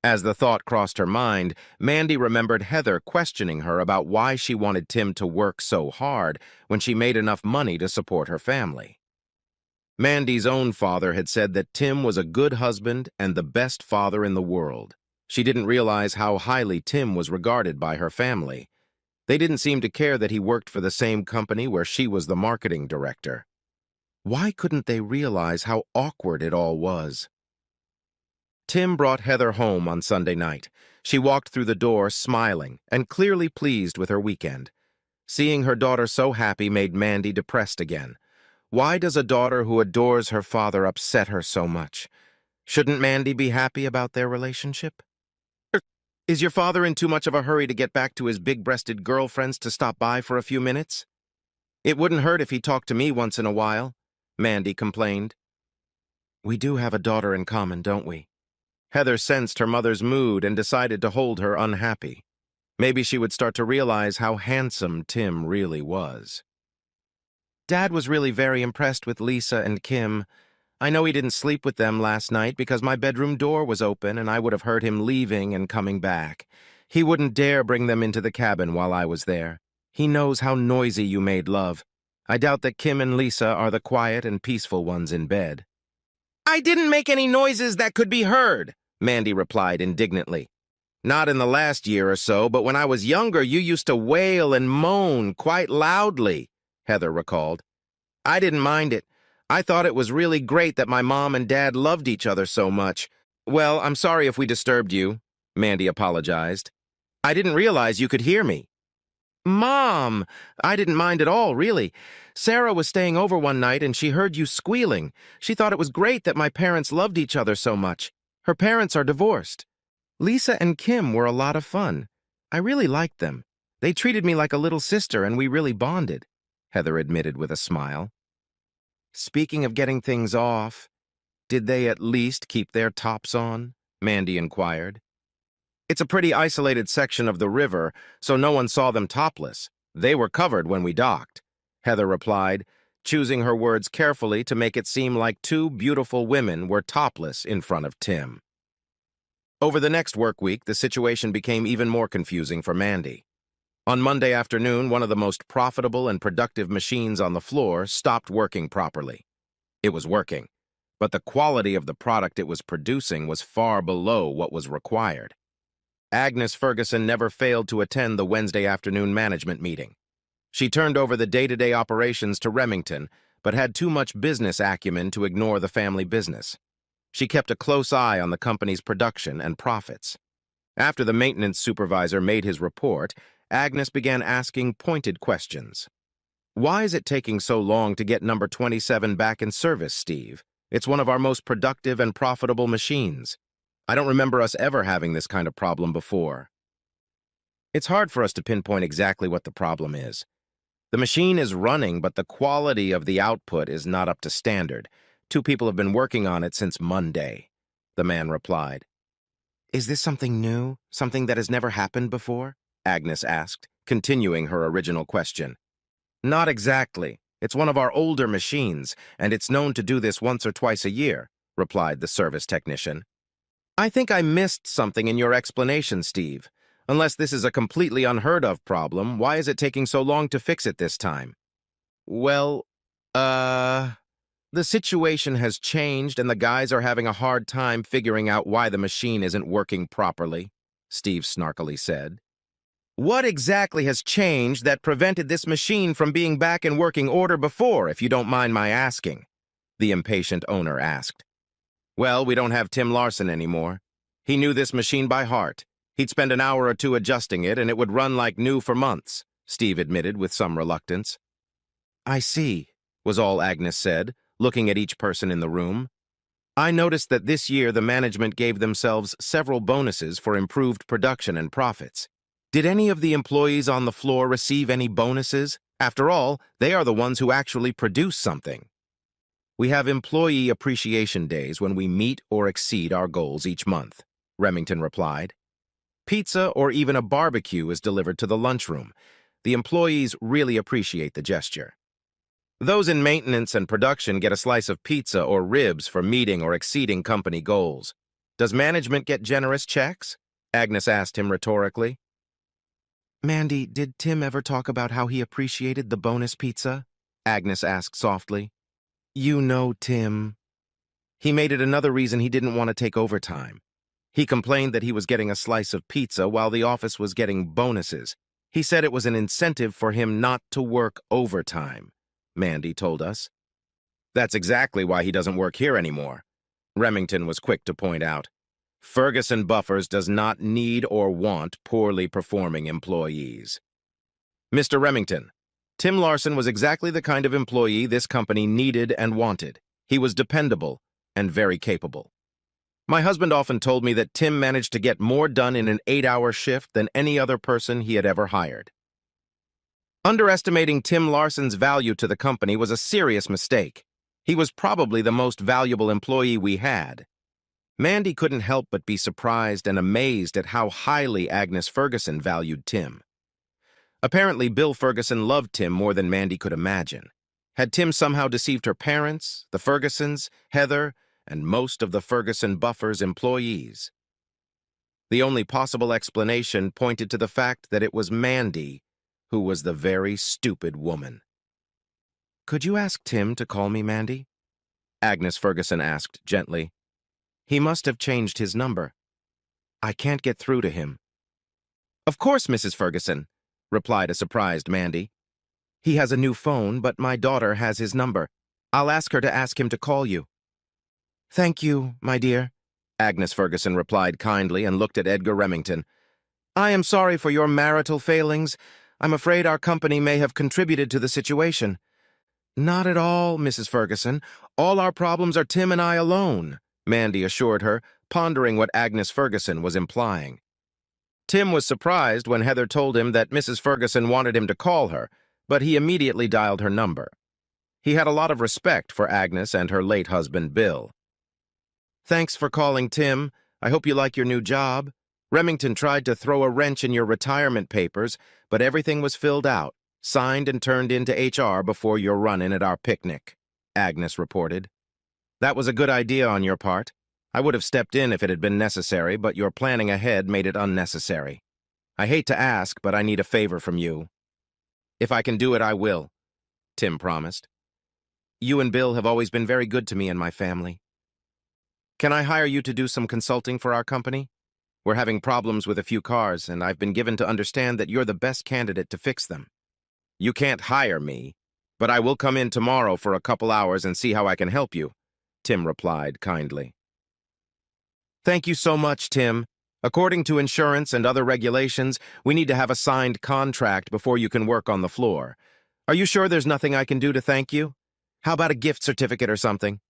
As the thought crossed her mind, Mandy remembered Heather questioning her about why she wanted Tim to work so hard when she made enough money to support her family. Mandy's own father had said that Tim was a good husband and the best father in the world. She didn't realize how highly Tim was regarded by her family. They didn't seem to care that he worked for the same company where she was the marketing director. Why couldn't they realize how awkward it all was? Tim brought Heather home on Sunday night. She walked through the door smiling and clearly pleased with her weekend. Seeing her daughter so happy made Mandy depressed again. Why does a daughter who adores her father upset her so much? Shouldn't Mandy be happy about their relationship? Is your father in too much of a hurry to get back to his big-breasted girlfriends to stop by for a few minutes? It wouldn't hurt if he talked to me once in a while, Mandy complained. We do have a daughter in common, don't we? Heather sensed her mother's mood and decided to hold her unhappy. Maybe she would start to realize how handsome Tim really was. Dad was really very impressed with Lisa and Kim. I know he didn't sleep with them last night because my bedroom door was open and I would have heard him leaving and coming back. He wouldn't dare bring them into the cabin while I was there. He knows how noisy you made love. I doubt that Kim and Lisa are the quiet and peaceful ones in bed. I didn't make any noises that could be heard, Mandy replied indignantly. Not in the last year or so, but when I was younger, you used to wail and moan quite loudly, Heather recalled. I didn't mind it. I thought it was really great that my mom and dad loved each other so much. Well, I'm sorry if we disturbed you, Mandy apologized. I didn't realize you could hear me. Mom, I didn't mind at all, really. Sarah was staying over one night and she heard you squealing. She thought it was great that my parents loved each other so much. Her parents are divorced. Lisa and Kim were a lot of fun. I really liked them. They treated me like a little sister and we really bonded, Heather admitted with a smile. Speaking of getting things off, did they at least keep their tops on? Mandy inquired. It's a pretty isolated section of the river, so no one saw them topless. They were covered when we docked, Heather replied, choosing her words carefully to make it seem like two beautiful women were topless in front of Tim. Over the next work week, the situation became even more confusing for Mandy. On Monday afternoon, one of the most profitable and productive machines on the floor stopped working properly. It was working, but the quality of the product it was producing was far below what was required. Agnes Ferguson never failed to attend the Wednesday afternoon management meeting. She turned over the day-to-day operations to Remington, but had too much business acumen to ignore the family business. She kept a close eye on the company's production and profits. After the maintenance supervisor made his report, Agnes began asking pointed questions. Why is it taking so long to get number 27 back in service, Steve? It's one of our most productive and profitable machines. I don't remember us ever having this kind of problem before. It's hard for us to pinpoint exactly what the problem is. The machine is running, but the quality of the output is not up to standard. 2 people have been working on it since Monday, the man replied. Is this something new? Something that has never happened before? Agnes asked, continuing her original question. Not exactly. It's one of our older machines, and it's known to do this once or twice a year, replied the service technician. I think I missed something in your explanation, Steve. Unless this is a completely unheard-of problem, why is it taking so long to fix it this time? Well, the situation has changed and the guys are having a hard time figuring out why the machine isn't working properly, Steve snarkily said. What exactly has changed that prevented this machine from being back in working order before, if you don't mind my asking? The impatient owner asked. Well, we don't have Tim Larson anymore. He knew this machine by heart. He'd spend an hour or two adjusting it, and it would run like new for months, Steve admitted with some reluctance. I see, was all Agnes said, looking at each person in the room. I noticed that this year the management gave themselves several bonuses for improved production and profits. Did any of the employees on the floor receive any bonuses? After all, they are the ones who actually produce something. We have employee appreciation days when we meet or exceed our goals each month, Remington replied. Pizza or even a barbecue is delivered to the lunchroom. The employees really appreciate the gesture. Those in maintenance and production get a slice of pizza or ribs for meeting or exceeding company goals. Does management get generous checks? Agnes asked him rhetorically. Mandy, did Tim ever talk about how he appreciated the bonus pizza? Agnes asked softly. You know Tim. He made it another reason he didn't want to take overtime. He complained that he was getting a slice of pizza while the office was getting bonuses. He said it was an incentive for him not to work overtime, Mandy told us. That's exactly why he doesn't work here anymore, Remington was quick to point out. Ferguson Buffers does not need or want poorly performing employees. Mr. Remington, Tim Larson was exactly the kind of employee this company needed and wanted. He was dependable and very capable. My husband often told me that Tim managed to get more done in an 8-hour shift than any other person he had ever hired. Underestimating Tim Larson's value to the company was a serious mistake. He was probably the most valuable employee we had. Mandy couldn't help but be surprised and amazed at how highly Agnes Ferguson valued Tim. Apparently, Bill Ferguson loved Tim more than Mandy could imagine. Had Tim somehow deceived her parents, the Fergusons, Heather, and most of the Ferguson Buffer's employees? The only possible explanation pointed to the fact that it was Mandy who was the very stupid woman. "Could you ask Tim to call me, Mandy?" Agnes Ferguson asked gently. "He must have changed his number. I can't get through to him." "Of course, Mrs. Ferguson," replied a surprised Mandy. "He has a new phone, but my daughter has his number. I'll ask her to ask him to call you." "Thank you, my dear," Agnes Ferguson replied kindly and looked at Edgar Remington. "I am sorry for your marital failings. I'm afraid our company may have contributed to the situation." "Not at all, Mrs. Ferguson. All our problems are Tim and I alone," Mandy assured her, pondering what Agnes Ferguson was implying. Tim was surprised when Heather told him that Mrs. Ferguson wanted him to call her, but he immediately dialed her number. He had a lot of respect for Agnes and her late husband, Bill. "Thanks for calling, Tim. I hope you like your new job. Remington tried to throw a wrench in your retirement papers, but everything was filled out, signed and turned into HR before your run-in at our picnic," Agnes reported. "That was a good idea on your part. I would have stepped in if it had been necessary, but your planning ahead made it unnecessary. I hate to ask, but I need a favor from you." "If I can do it, I will," Tim promised. "You and Bill have always been very good to me and my family. Can I hire you to do some consulting for our company? We're having problems with a few cars, and I've been given to understand that you're the best candidate to fix them." "You can't hire me, but I will come in tomorrow for a couple hours and see how I can help you," Tim replied kindly. "Thank you so much, Tim. According to insurance and other regulations, we need to have a signed contract before you can work on the floor. Are you sure there's nothing I can do to thank you? How about a gift certificate or something?"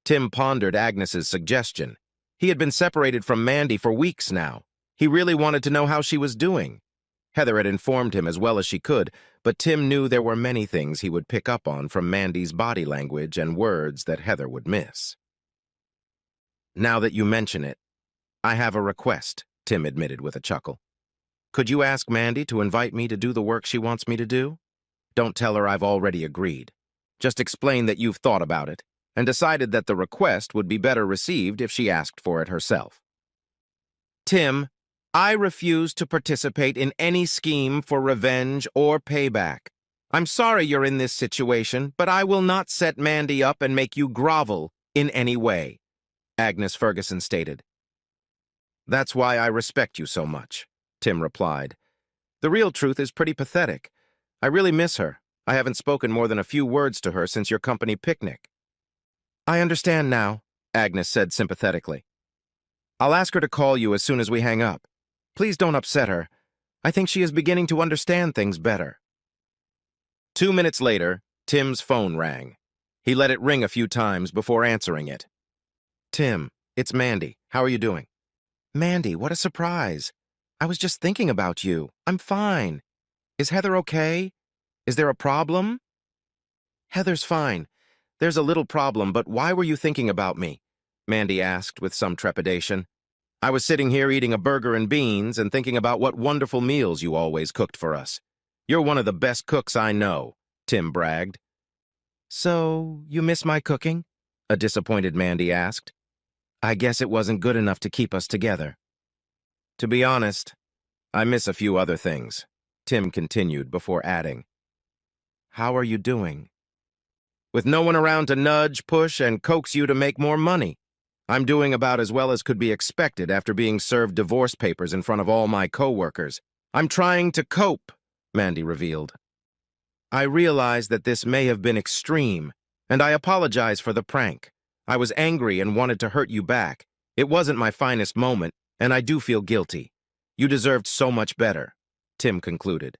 Tim pondered Agnes's suggestion. He had been separated from Mandy for weeks now. He really wanted to know how she was doing. Heather had informed him as well as she could, but Tim knew there were many things he would pick up on from Mandy's body language and words that Heather would miss. "Now that you mention it, I have a request," Tim admitted with a chuckle. "Could you ask Mandy to invite me to do the work she wants me to do? Don't tell her I've already agreed. Just explain that you've thought about it and decided that the request would be better received if she asked for it herself." "Tim, I refuse to participate in any scheme for revenge or payback. I'm sorry you're in this situation, but I will not set Mandy up and make you grovel in any way," Agnes Ferguson stated. "That's why I respect you so much," Tim replied. "The real truth is pretty pathetic. I really miss her. I haven't spoken more than a few words to her since your company picnic." "I understand now," Agnes said sympathetically. "I'll ask her to call you as soon as we hang up. Please don't upset her. I think she is beginning to understand things better." 2 minutes later, Tim's phone rang. He let it ring a few times before answering it. "Tim, it's Mandy. How are you doing?" "Mandy, what a surprise. I was just thinking about you. I'm fine. Is Heather okay? Is there a problem?" "Heather's fine. There's a little problem, but why were you thinking about me?" Mandy asked with some trepidation. "I was sitting here eating a burger and beans and thinking about what wonderful meals you always cooked for us. You're one of the best cooks I know," Tim bragged. "So, you miss my cooking?" a disappointed Mandy asked. "I guess it wasn't good enough to keep us together." "To be honest, I miss a few other things," Tim continued before adding. "How are you doing?" "With no one around to nudge, push, and coax you to make more money. I'm doing about as well as could be expected after being served divorce papers in front of all my co-workers. I'm trying to cope," Mandy revealed. "I realize that this may have been extreme, and I apologize for the prank. I was angry and wanted to hurt you back. It wasn't my finest moment, and I do feel guilty. You deserved so much better," Tim concluded.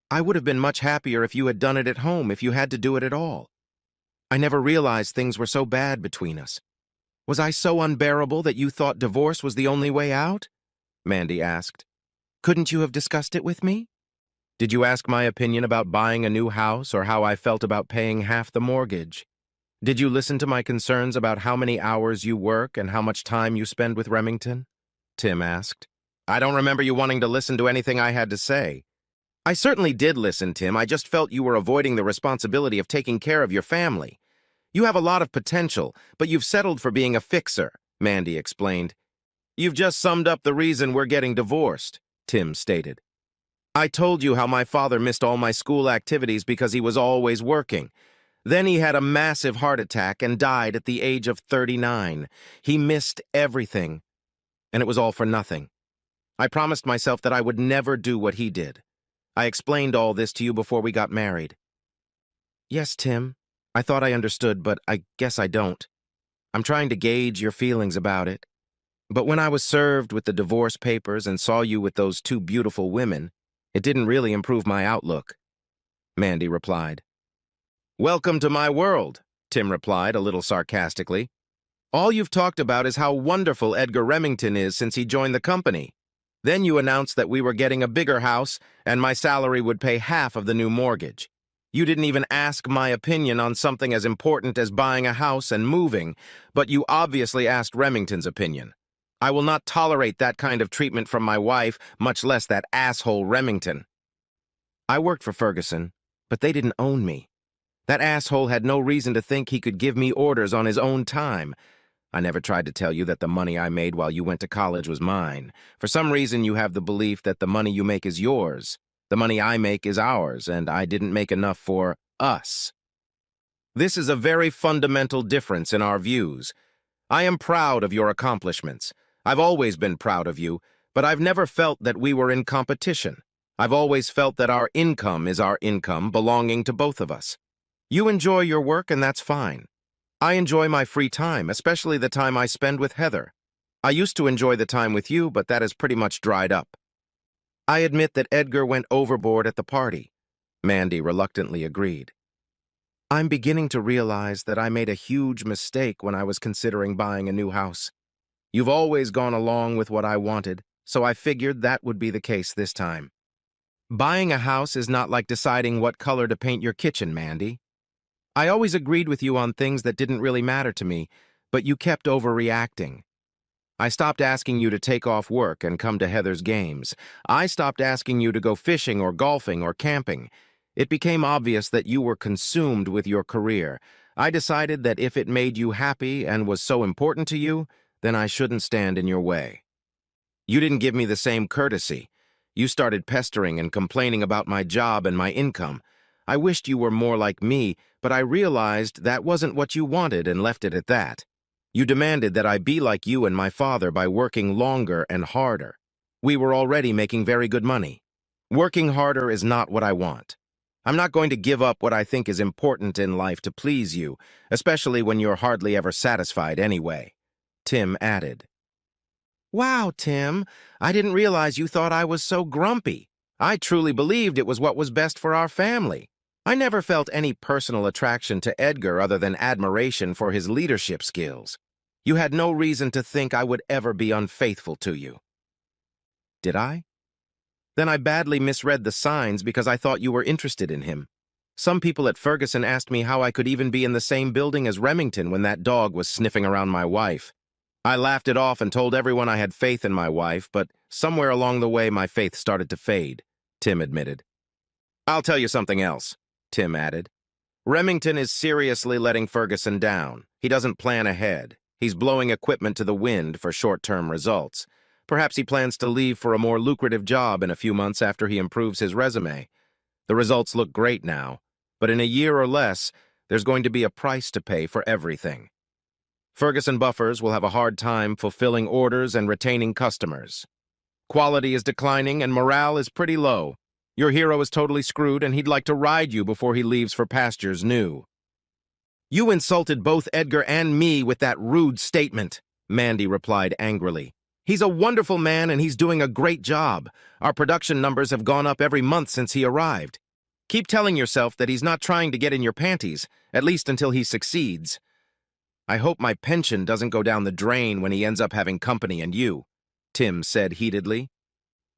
"I would have been much happier if you had done it at home, if you had to do it at all. I never realized things were so bad between us. Was I so unbearable that you thought divorce was the only way out?" Mandy asked. "Couldn't you have discussed it with me?" Did you ask my opinion about buying a new house or how I felt about paying half the mortgage? Did you listen to my concerns about how many hours you work and how much time you spend with Remington? Tim asked. I don't remember you wanting to listen to anything I had to say. I certainly did listen, Tim. I just felt you were avoiding the responsibility of taking care of your family. You have a lot of potential, but you've settled for being a fixer, Mandy explained. You've just summed up the reason we're getting divorced, Tim stated. I told you how my father missed all my school activities because he was always working. Then he had a massive heart attack and died at the age of 39. He missed everything, and it was all for nothing. I promised myself that I would never do what he did. I explained all this to you before we got married. Yes, Tim. I thought I understood, but I guess I don't. I'm trying to gauge your feelings about it. But when I was served with the divorce papers and saw you with those two beautiful women, it didn't really improve my outlook, Mandy replied. Welcome to my world, Tim replied a little sarcastically. All you've talked about is how wonderful Edgar Remington is since he joined the company. Then you announced that we were getting a bigger house and my salary would pay half of the new mortgage. You didn't even ask my opinion on something as important as buying a house and moving, but you obviously asked Remington's opinion. I will not tolerate that kind of treatment from my wife, much less that asshole Remington. I worked for Ferguson, but they didn't own me. That asshole had no reason to think he could give me orders on his own time. I never tried to tell you that the money I made while you went to college was mine. For some reason, you have the belief that the money you make is yours. The money I make is ours, and I didn't make enough for us. This is a very fundamental difference in our views. I am proud of your accomplishments. I've always been proud of you, but I've never felt that we were in competition. I've always felt that our income is our income, belonging to both of us. You enjoy your work, and that's fine. I enjoy my free time, especially the time I spend with Heather. I used to enjoy the time with you, but that has pretty much dried up. I admit that Edgar went overboard at the party. Mandy reluctantly agreed. I'm beginning to realize that I made a huge mistake when I was considering buying a new house. You've always gone along with what I wanted, so I figured that would be the case this time. Buying a house is not like deciding what color to paint your kitchen, Mandy. I always agreed with you on things that didn't really matter to me, but you kept overreacting. I stopped asking you to take off work and come to Heather's games. I stopped asking you to go fishing or golfing or camping. It became obvious that you were consumed with your career. I decided that if it made you happy and was so important to you, then I shouldn't stand in your way. You didn't give me the same courtesy. You started pestering and complaining about my job and my income. I wished you were more like me, but I realized that wasn't what you wanted and left it at that. You demanded that I be like you and my father by working longer and harder. We were already making very good money. Working harder is not what I want. I'm not going to give up what I think is important in life to please you, especially when you're hardly ever satisfied anyway, Tim added. Wow, Tim, I didn't realize you thought I was so grumpy. I truly believed it was what was best for our family. I never felt any personal attraction to Edgar other than admiration for his leadership skills. You had no reason to think I would ever be unfaithful to you. Did I? Then I badly misread the signs because I thought you were interested in him. Some people at Ferguson asked me how I could even be in the same building as Remington when that dog was sniffing around my wife. I laughed it off and told everyone I had faith in my wife, but somewhere along the way my faith started to fade, Tim admitted. I'll tell you something else, Tim added. Remington is seriously letting Ferguson down. He doesn't plan ahead. He's blowing equipment to the wind for short-term results. Perhaps he plans to leave for a more lucrative job in a few months after he improves his resume. The results look great now, but in a year or less, there's going to be a price to pay for everything. Ferguson buffers will have a hard time fulfilling orders and retaining customers. Quality is declining and morale is pretty low. Your hero is totally screwed and he'd like to ride you before he leaves for pastures new. You insulted both Edgar and me with that rude statement, Mandy replied angrily. He's a wonderful man and he's doing a great job. Our production numbers have gone up every month since he arrived. Keep telling yourself that he's not trying to get in your panties, at least until he succeeds. I hope my pension doesn't go down the drain when he ends up having company and you, Tim said heatedly.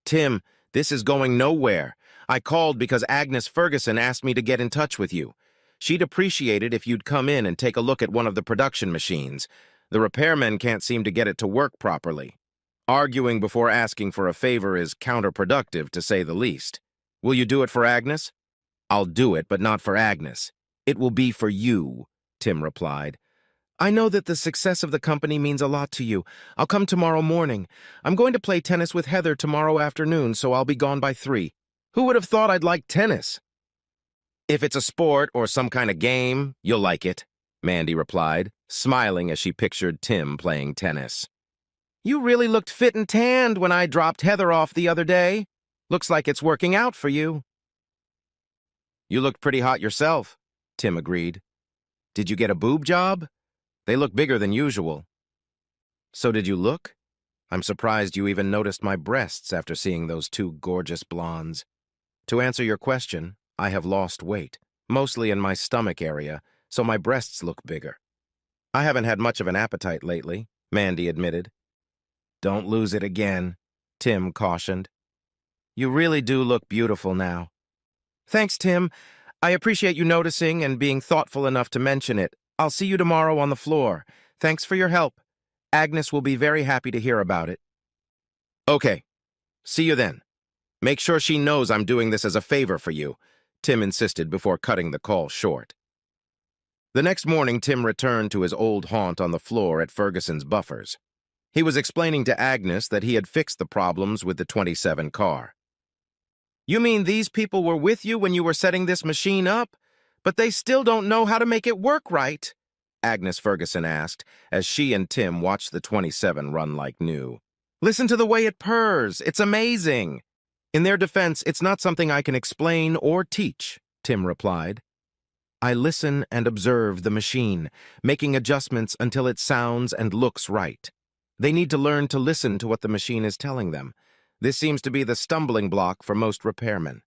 Tim, this is going nowhere. I called because Agnes Ferguson asked me to get in touch with you. She'd appreciate it if you'd come in and take a look at one of the production machines. The repairmen can't seem to get it to work properly. Arguing before asking for a favor is counterproductive, to say the least. Will you do it for Agnes? I'll do it, but not for Agnes. It will be for you, Tim replied. I know that the success of the company means a lot to you. I'll come tomorrow morning. I'm going to play tennis with Heather tomorrow afternoon, so I'll be gone by 3. Who would have thought I'd like tennis? If it's a sport or some kind of game, you'll like it, Mandy replied, smiling as she pictured Tim playing tennis. You really looked fit and tanned when I dropped Heather off the other day. Looks like it's working out for you. You looked pretty hot yourself, Tim agreed. Did you get a boob job? They look bigger than usual. So did you look? I'm surprised you even noticed my breasts after seeing those 2 gorgeous blondes. To answer your question, I have lost weight, mostly in my stomach area, so my breasts look bigger. I haven't had much of an appetite lately, Mandy admitted. Don't lose it again, Tim cautioned. You really do look beautiful now. Thanks, Tim. I appreciate you noticing and being thoughtful enough to mention it. I'll see you tomorrow on the floor. Thanks for your help. Agnes will be very happy to hear about it. Okay. See you then. Make sure she knows I'm doing this as a favor for you, Tim insisted before cutting the call short. The next morning, Tim returned to his old haunt on the floor at Ferguson's Buffers. He was explaining to Agnes that he had fixed the problems with the 27 car. You mean these people were with you when you were setting this machine up? But they still don't know how to make it work right? Agnes Ferguson asked, as she and Tim watched the 27 run like new. Listen to the way it purrs. It's amazing. In their defense, it's not something I can explain or teach, Tim replied. I listen and observe the machine, making adjustments until it sounds and looks right. They need to learn to listen to what the machine is telling them. This seems to be the stumbling block for most repairmen.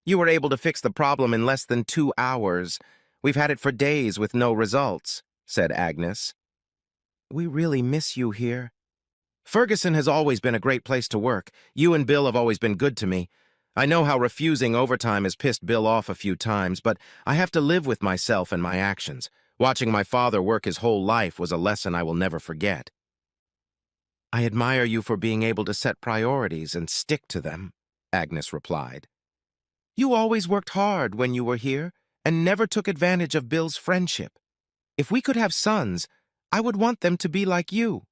You were able to fix the problem in less than 2 hours. We've had it for days with no results, said Agnes. We really miss you here. Ferguson has always been a great place to work. You and Bill have always been good to me. I know how refusing overtime has pissed Bill off a few times, but I have to live with myself and my actions. Watching my father work his whole life was a lesson I will never forget. I admire you for being able to set priorities and stick to them, Agnes replied. You always worked hard when you were here and never took advantage of Bill's friendship. If we could have sons, I would want them to be like you.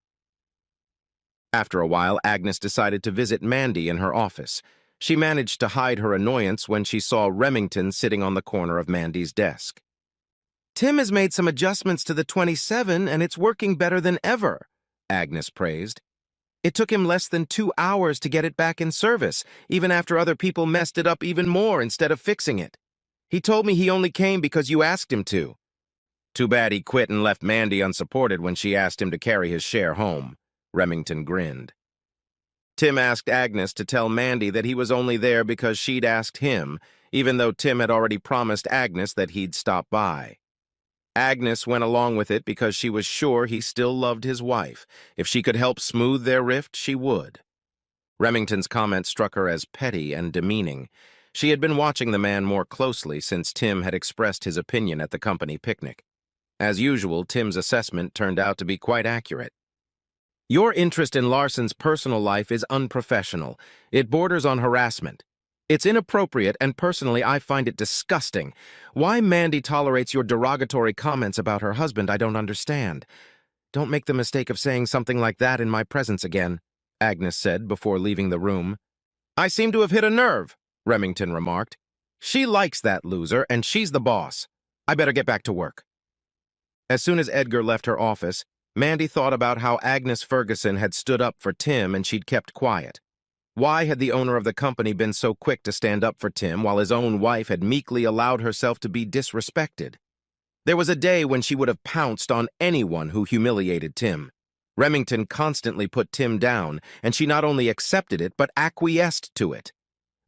After a while, Agnes decided to visit Mandy in her office. She managed to hide her annoyance when she saw Remington sitting on the corner of Mandy's desk. Tim has made some adjustments to the 27 and it's working better than ever, Agnes praised. It took him less than 2 hours to get it back in service, even after other people messed it up even more instead of fixing it. He told me he only came because you asked him to. Too bad he quit and left Mandy unsupported when she asked him to carry his share home, Remington grinned. Tim asked Agnes to tell Mandy that he was only there because she'd asked him, even though Tim had already promised Agnes that he'd stop by. Agnes went along with it because she was sure he still loved his wife. If she could help smooth their rift, she would. Remington's comment struck her as petty and demeaning. She had been watching the man more closely since Tim had expressed his opinion at the company picnic. As usual, Tim's assessment turned out to be quite accurate. Your interest in Larson's personal life is unprofessional. It borders on harassment. It's inappropriate, and personally, I find it disgusting. Why Mandy tolerates your derogatory comments about her husband, I don't understand. Don't make the mistake of saying something like that in my presence again, Agnes said before leaving the room. I seem to have hit a nerve, Remington remarked. She likes that loser, and she's the boss. I better get back to work. As soon as Edgar left her office, Mandy thought about how Agnes Ferguson had stood up for Tim and she'd kept quiet. Why had the owner of the company been so quick to stand up for Tim while his own wife had meekly allowed herself to be disrespected? There was a day when she would have pounced on anyone who humiliated Tim. Remington constantly put Tim down, and she not only accepted it but acquiesced to it.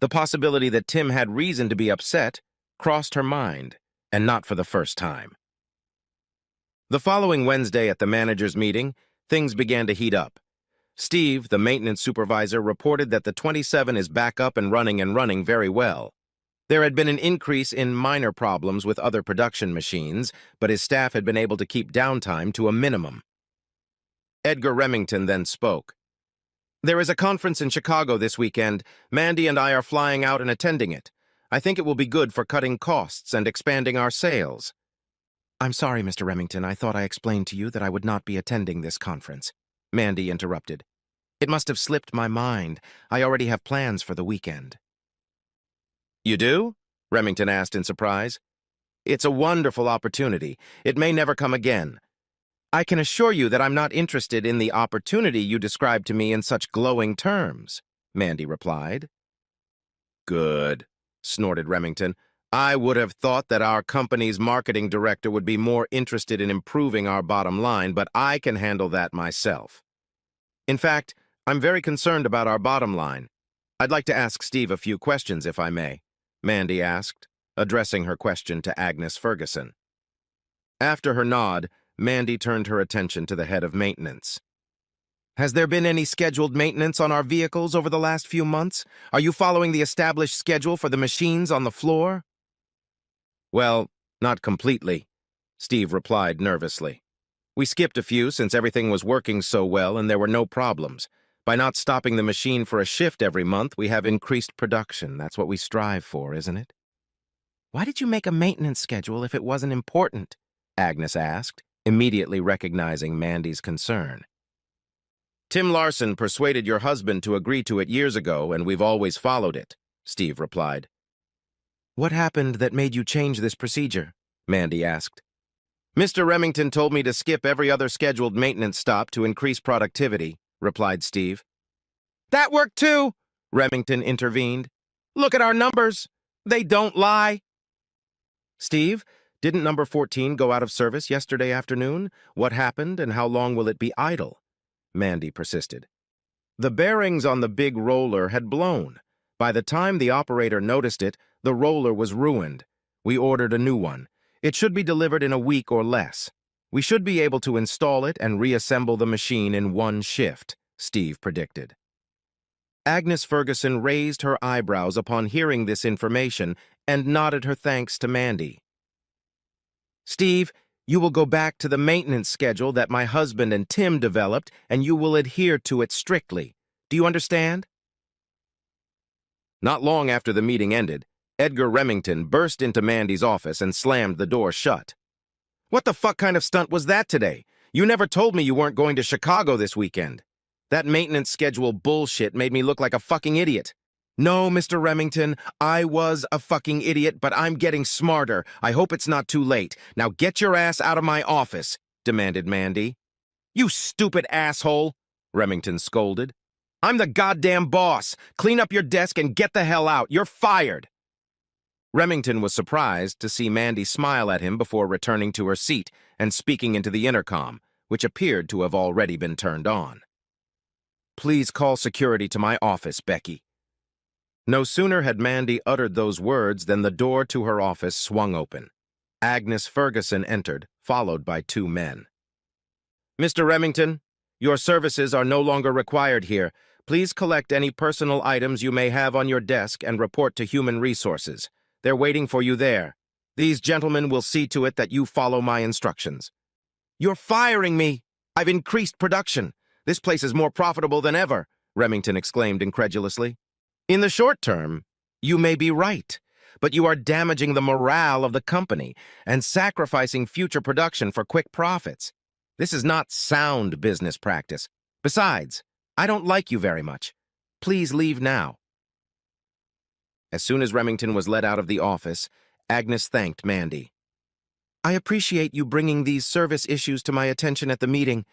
The possibility that Tim had reason to be upset crossed her mind, and not for the first time. The following Wednesday at the managers' meeting, things began to heat up. Steve, the maintenance supervisor, reported that the 27 is back up and running very well. There had been an increase in minor problems with other production machines, but his staff had been able to keep downtime to a minimum. Edgar Remington then spoke. There is a conference in Chicago this weekend. Mandy and I are flying out and attending it. I think it will be good for cutting costs and expanding our sales. I'm sorry, Mr. Remington. I thought I explained to you that I would not be attending this conference. Mandy interrupted. It must have slipped my mind. I already have plans for the weekend. You do? Remington asked in surprise. It's a wonderful opportunity. It may never come again. I can assure you that I'm not interested in the opportunity you described to me in such glowing terms, Mandy replied. Good, snorted Remington. I would have thought that our company's marketing director would be more interested in improving our bottom line, but I can handle that myself. In fact, I'm very concerned about our bottom line. I'd like to ask Steve a few questions, if I may, Mandy asked, addressing her question to Agnes Ferguson. After her nod, Mandy turned her attention to the head of maintenance. Has there been any scheduled maintenance on our vehicles over the last few months? Are you following the established schedule for the machines on the floor? Well, not completely, Steve replied nervously. We skipped a few since everything was working so well and there were no problems. By not stopping the machine for a shift every month, we have increased production. That's what we strive for, isn't it? Why did you make a maintenance schedule if it wasn't important? Agnes asked, immediately recognizing Mandy's concern. Tim Larson persuaded your husband to agree to it years ago, and we've always followed it, Steve replied. What happened that made you change this procedure? Mandy asked. Mr. Remington told me to skip every other scheduled maintenance stop to increase productivity, replied Steve. That worked too, Remington intervened. Look at our numbers. They don't lie. Steve, didn't number 14 go out of service yesterday afternoon? What happened and how long will it be idle? Mandy persisted. The bearings on the big roller had blown. By the time the operator noticed it, the roller was ruined. We ordered a new one. It should be delivered in a week or less. We should be able to install it and reassemble the machine in one shift, Steve predicted. Agnes Ferguson raised her eyebrows upon hearing this information and nodded her thanks to Mandy. Steve, you will go back to the maintenance schedule that my husband and Tim developed, and you will adhere to it strictly. Do you understand? Not long after the meeting ended, Edgar Remington burst into Mandy's office and slammed the door shut. What the fuck kind of stunt was that today? You never told me you weren't going to Chicago this weekend. That maintenance schedule bullshit made me look like a fucking idiot. No, Mr. Remington, I was a fucking idiot, but I'm getting smarter. I hope it's not too late. Now get your ass out of my office, demanded Mandy. You stupid asshole, Remington scolded. I'm the goddamn boss. Clean up your desk and get the hell out. You're fired. Remington was surprised to see Mandy smile at him before returning to her seat and speaking into the intercom, which appeared to have already been turned on. Please call security to my office, Becky. No sooner had Mandy uttered those words than the door to her office swung open. Agnes Ferguson entered, followed by two men. Mr. Remington, your services are no longer required here. Please collect any personal items you may have on your desk and report to Human Resources. They're waiting for you there. These gentlemen will see to it that you follow my instructions. You're firing me! I've increased production. This place is more profitable than ever, Remington exclaimed incredulously. In the short term, you may be right, but you are damaging the morale of the company and sacrificing future production for quick profits. This is not sound business practice. Besides, I don't like you very much. Please leave now. As soon as Remington was let out of the office, Agnes thanked Mandy. I appreciate you bringing these service issues to my attention at the meeting.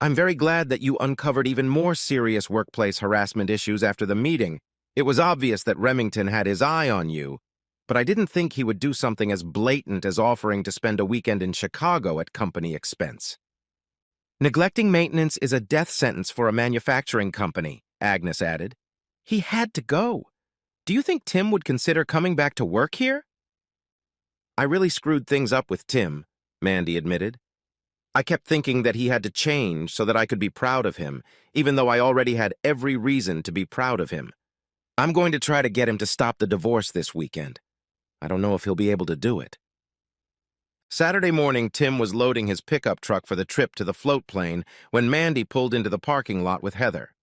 I'm very glad that you uncovered even more serious workplace harassment issues after the meeting. It was obvious that Remington had his eye on you, but I didn't think he would do something as blatant as offering to spend a weekend in Chicago at company expense. Neglecting maintenance is a death sentence for a manufacturing company, Agnes added. He had to go. Do you think Tim would consider coming back to work here? I really screwed things up with Tim, Mandy admitted. I kept thinking that he had to change so that I could be proud of him, even though I already had every reason to be proud of him. I'm going to try to get him to stop the divorce this weekend. I don't know if he'll be able to do it. Saturday morning, Tim was loading his pickup truck for the trip to the float plane when Mandy pulled into the parking lot with Heather.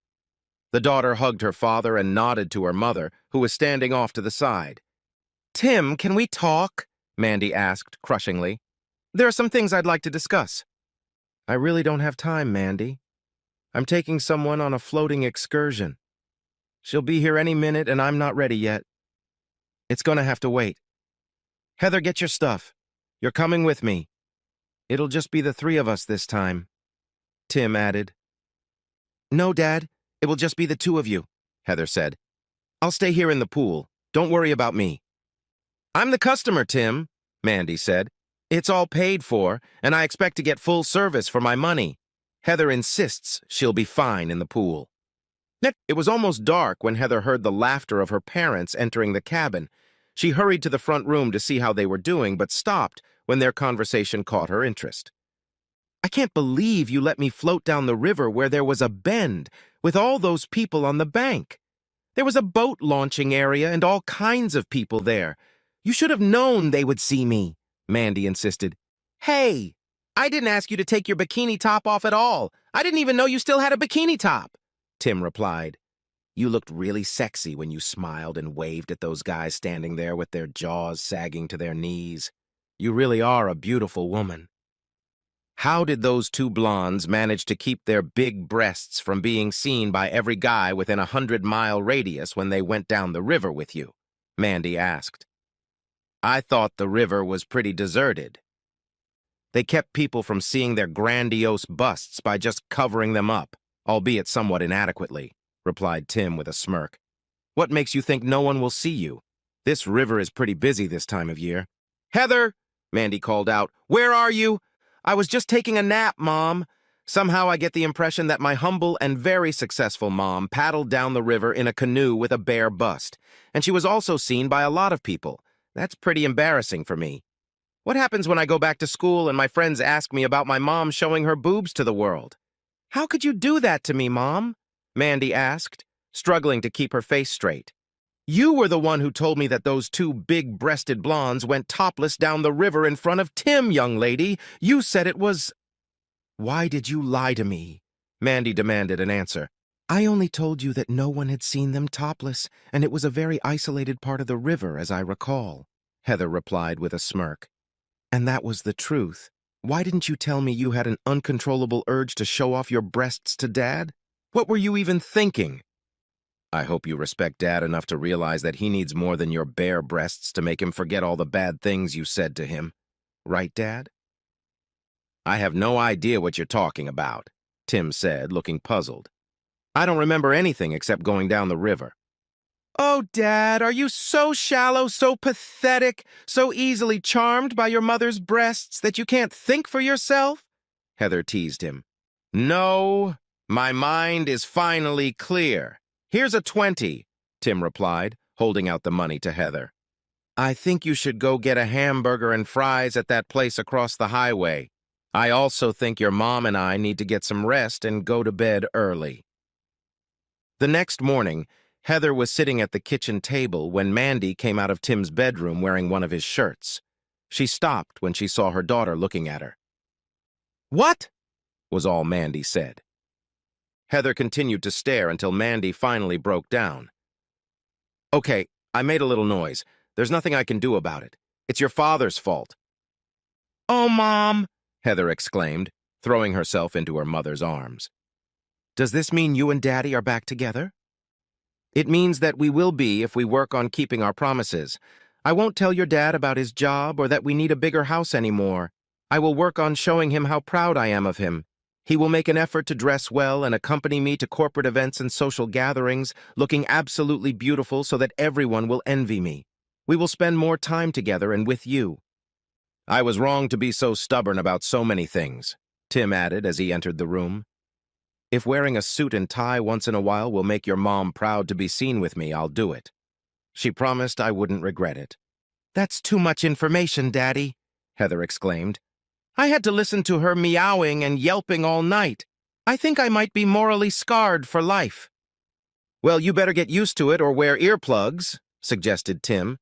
The daughter hugged her father and nodded to her mother, who was standing off to the side. "Tim, can we talk?" Mandy asked, crushingly. "There are some things I'd like to discuss." "I really don't have time, Mandy. I'm taking someone on a floating excursion. She'll be here any minute and I'm not ready yet. It's gonna have to wait. Heather, get your stuff. You're coming with me. It'll just be the three of us this time," Tim added. "No, Dad. It will just be the two of you," Heather said. "I'll stay here in the pool. Don't worry about me." "I'm the customer, Tim," Mandy said. "It's all paid for, and I expect to get full service for my money. Heather insists she'll be fine in the pool." It was almost dark when Heather heard the laughter of her parents entering the cabin. She hurried to the front room to see how they were doing, but stopped when their conversation caught her interest. "I can't believe you let me float down the river where there was a bend with all those people on the bank. There was a boat launching area and all kinds of people there. You should have known they would see me," Mandy insisted. "Hey, I didn't ask you to take your bikini top off at all. I didn't even know you still had a bikini top," Tim replied. "You looked really sexy when you smiled and waved at those guys standing there with their jaws sagging to their knees. You really are a beautiful woman." "How did those two blondes manage to keep their big breasts from being seen by every guy within a 100-mile radius when they went down the river with you?" Mandy asked. "I thought the river was pretty deserted. They kept people from seeing their grandiose busts by just covering them up, albeit somewhat inadequately," replied Tim with a smirk. "What makes you think no one will see you? This river is pretty busy this time of year." "Heather!" Mandy called out. "Where are you?" "I was just taking a nap, Mom." Somehow I get the impression that my humble and very successful mom paddled down the river in a canoe with a bare bust, and she was also seen by a lot of people. That's pretty embarrassing for me. What happens when I go back to school and my friends ask me about my mom showing her boobs to the world? "How could you do that to me, Mom?" Mandy asked, struggling to keep her face straight. "You were the one who told me that those two big-breasted blondes went topless down the river in front of Tim, young lady. You said it was—" "Why did you lie to me?" Mandy demanded an answer. "I only told you that no one had seen them topless, and it was a very isolated part of the river, as I recall," Heather replied with a smirk. "And that was the truth. Why didn't you tell me you had an uncontrollable urge to show off your breasts to Dad? What were you even thinking?" "I hope you respect Dad enough to realize that he needs more than your bare breasts to make him forget all the bad things you said to him. Right, Dad?" "I have no idea what you're talking about," Tim said, looking puzzled. "I don't remember anything except going down the river." "Oh, Dad, are you so shallow, so pathetic, so easily charmed by your mother's breasts that you can't think for yourself?" Heather teased him. "No, my mind is finally clear. Here's a 20, Tim replied, holding out the money to Heather. "I think you should go get a hamburger and fries at that place across the highway. I also think your mom and I need to get some rest and go to bed early." The next morning, Heather was sitting at the kitchen table when Mandy came out of Tim's bedroom wearing one of his shirts. She stopped when she saw her daughter looking at her. "What?" was all Mandy said. Heather continued to stare until Mandy finally broke down. "Okay, I made a little noise. There's nothing I can do about it. It's your father's fault." "Oh, Mom!" Heather exclaimed, throwing herself into her mother's arms. "Does this mean you and Daddy are back together?" "It means that we will be if we work on keeping our promises. I won't tell your dad about his job or that we need a bigger house anymore. I will work on showing him how proud I am of him. He will make an effort to dress well and accompany me to corporate events and social gatherings, looking absolutely beautiful so that everyone will envy me. We will spend more time together and with you." "I was wrong to be so stubborn about so many things," Tim added as he entered the room. "If wearing a suit and tie once in a while will make your mom proud to be seen with me, I'll do it. She promised I wouldn't regret it." "That's too much information, Daddy," Heather exclaimed. I had to listen to her meowing and yelping all night. I think I might be morally scarred for life." "Well, you better get used to it or wear earplugs," suggested Tim.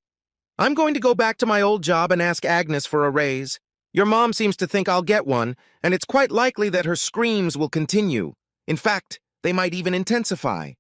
"I'm going to go back to my old job and ask Agnes for a raise. Your mom seems to think I'll get one, and it's quite likely that her screams will continue. In fact, they might even intensify."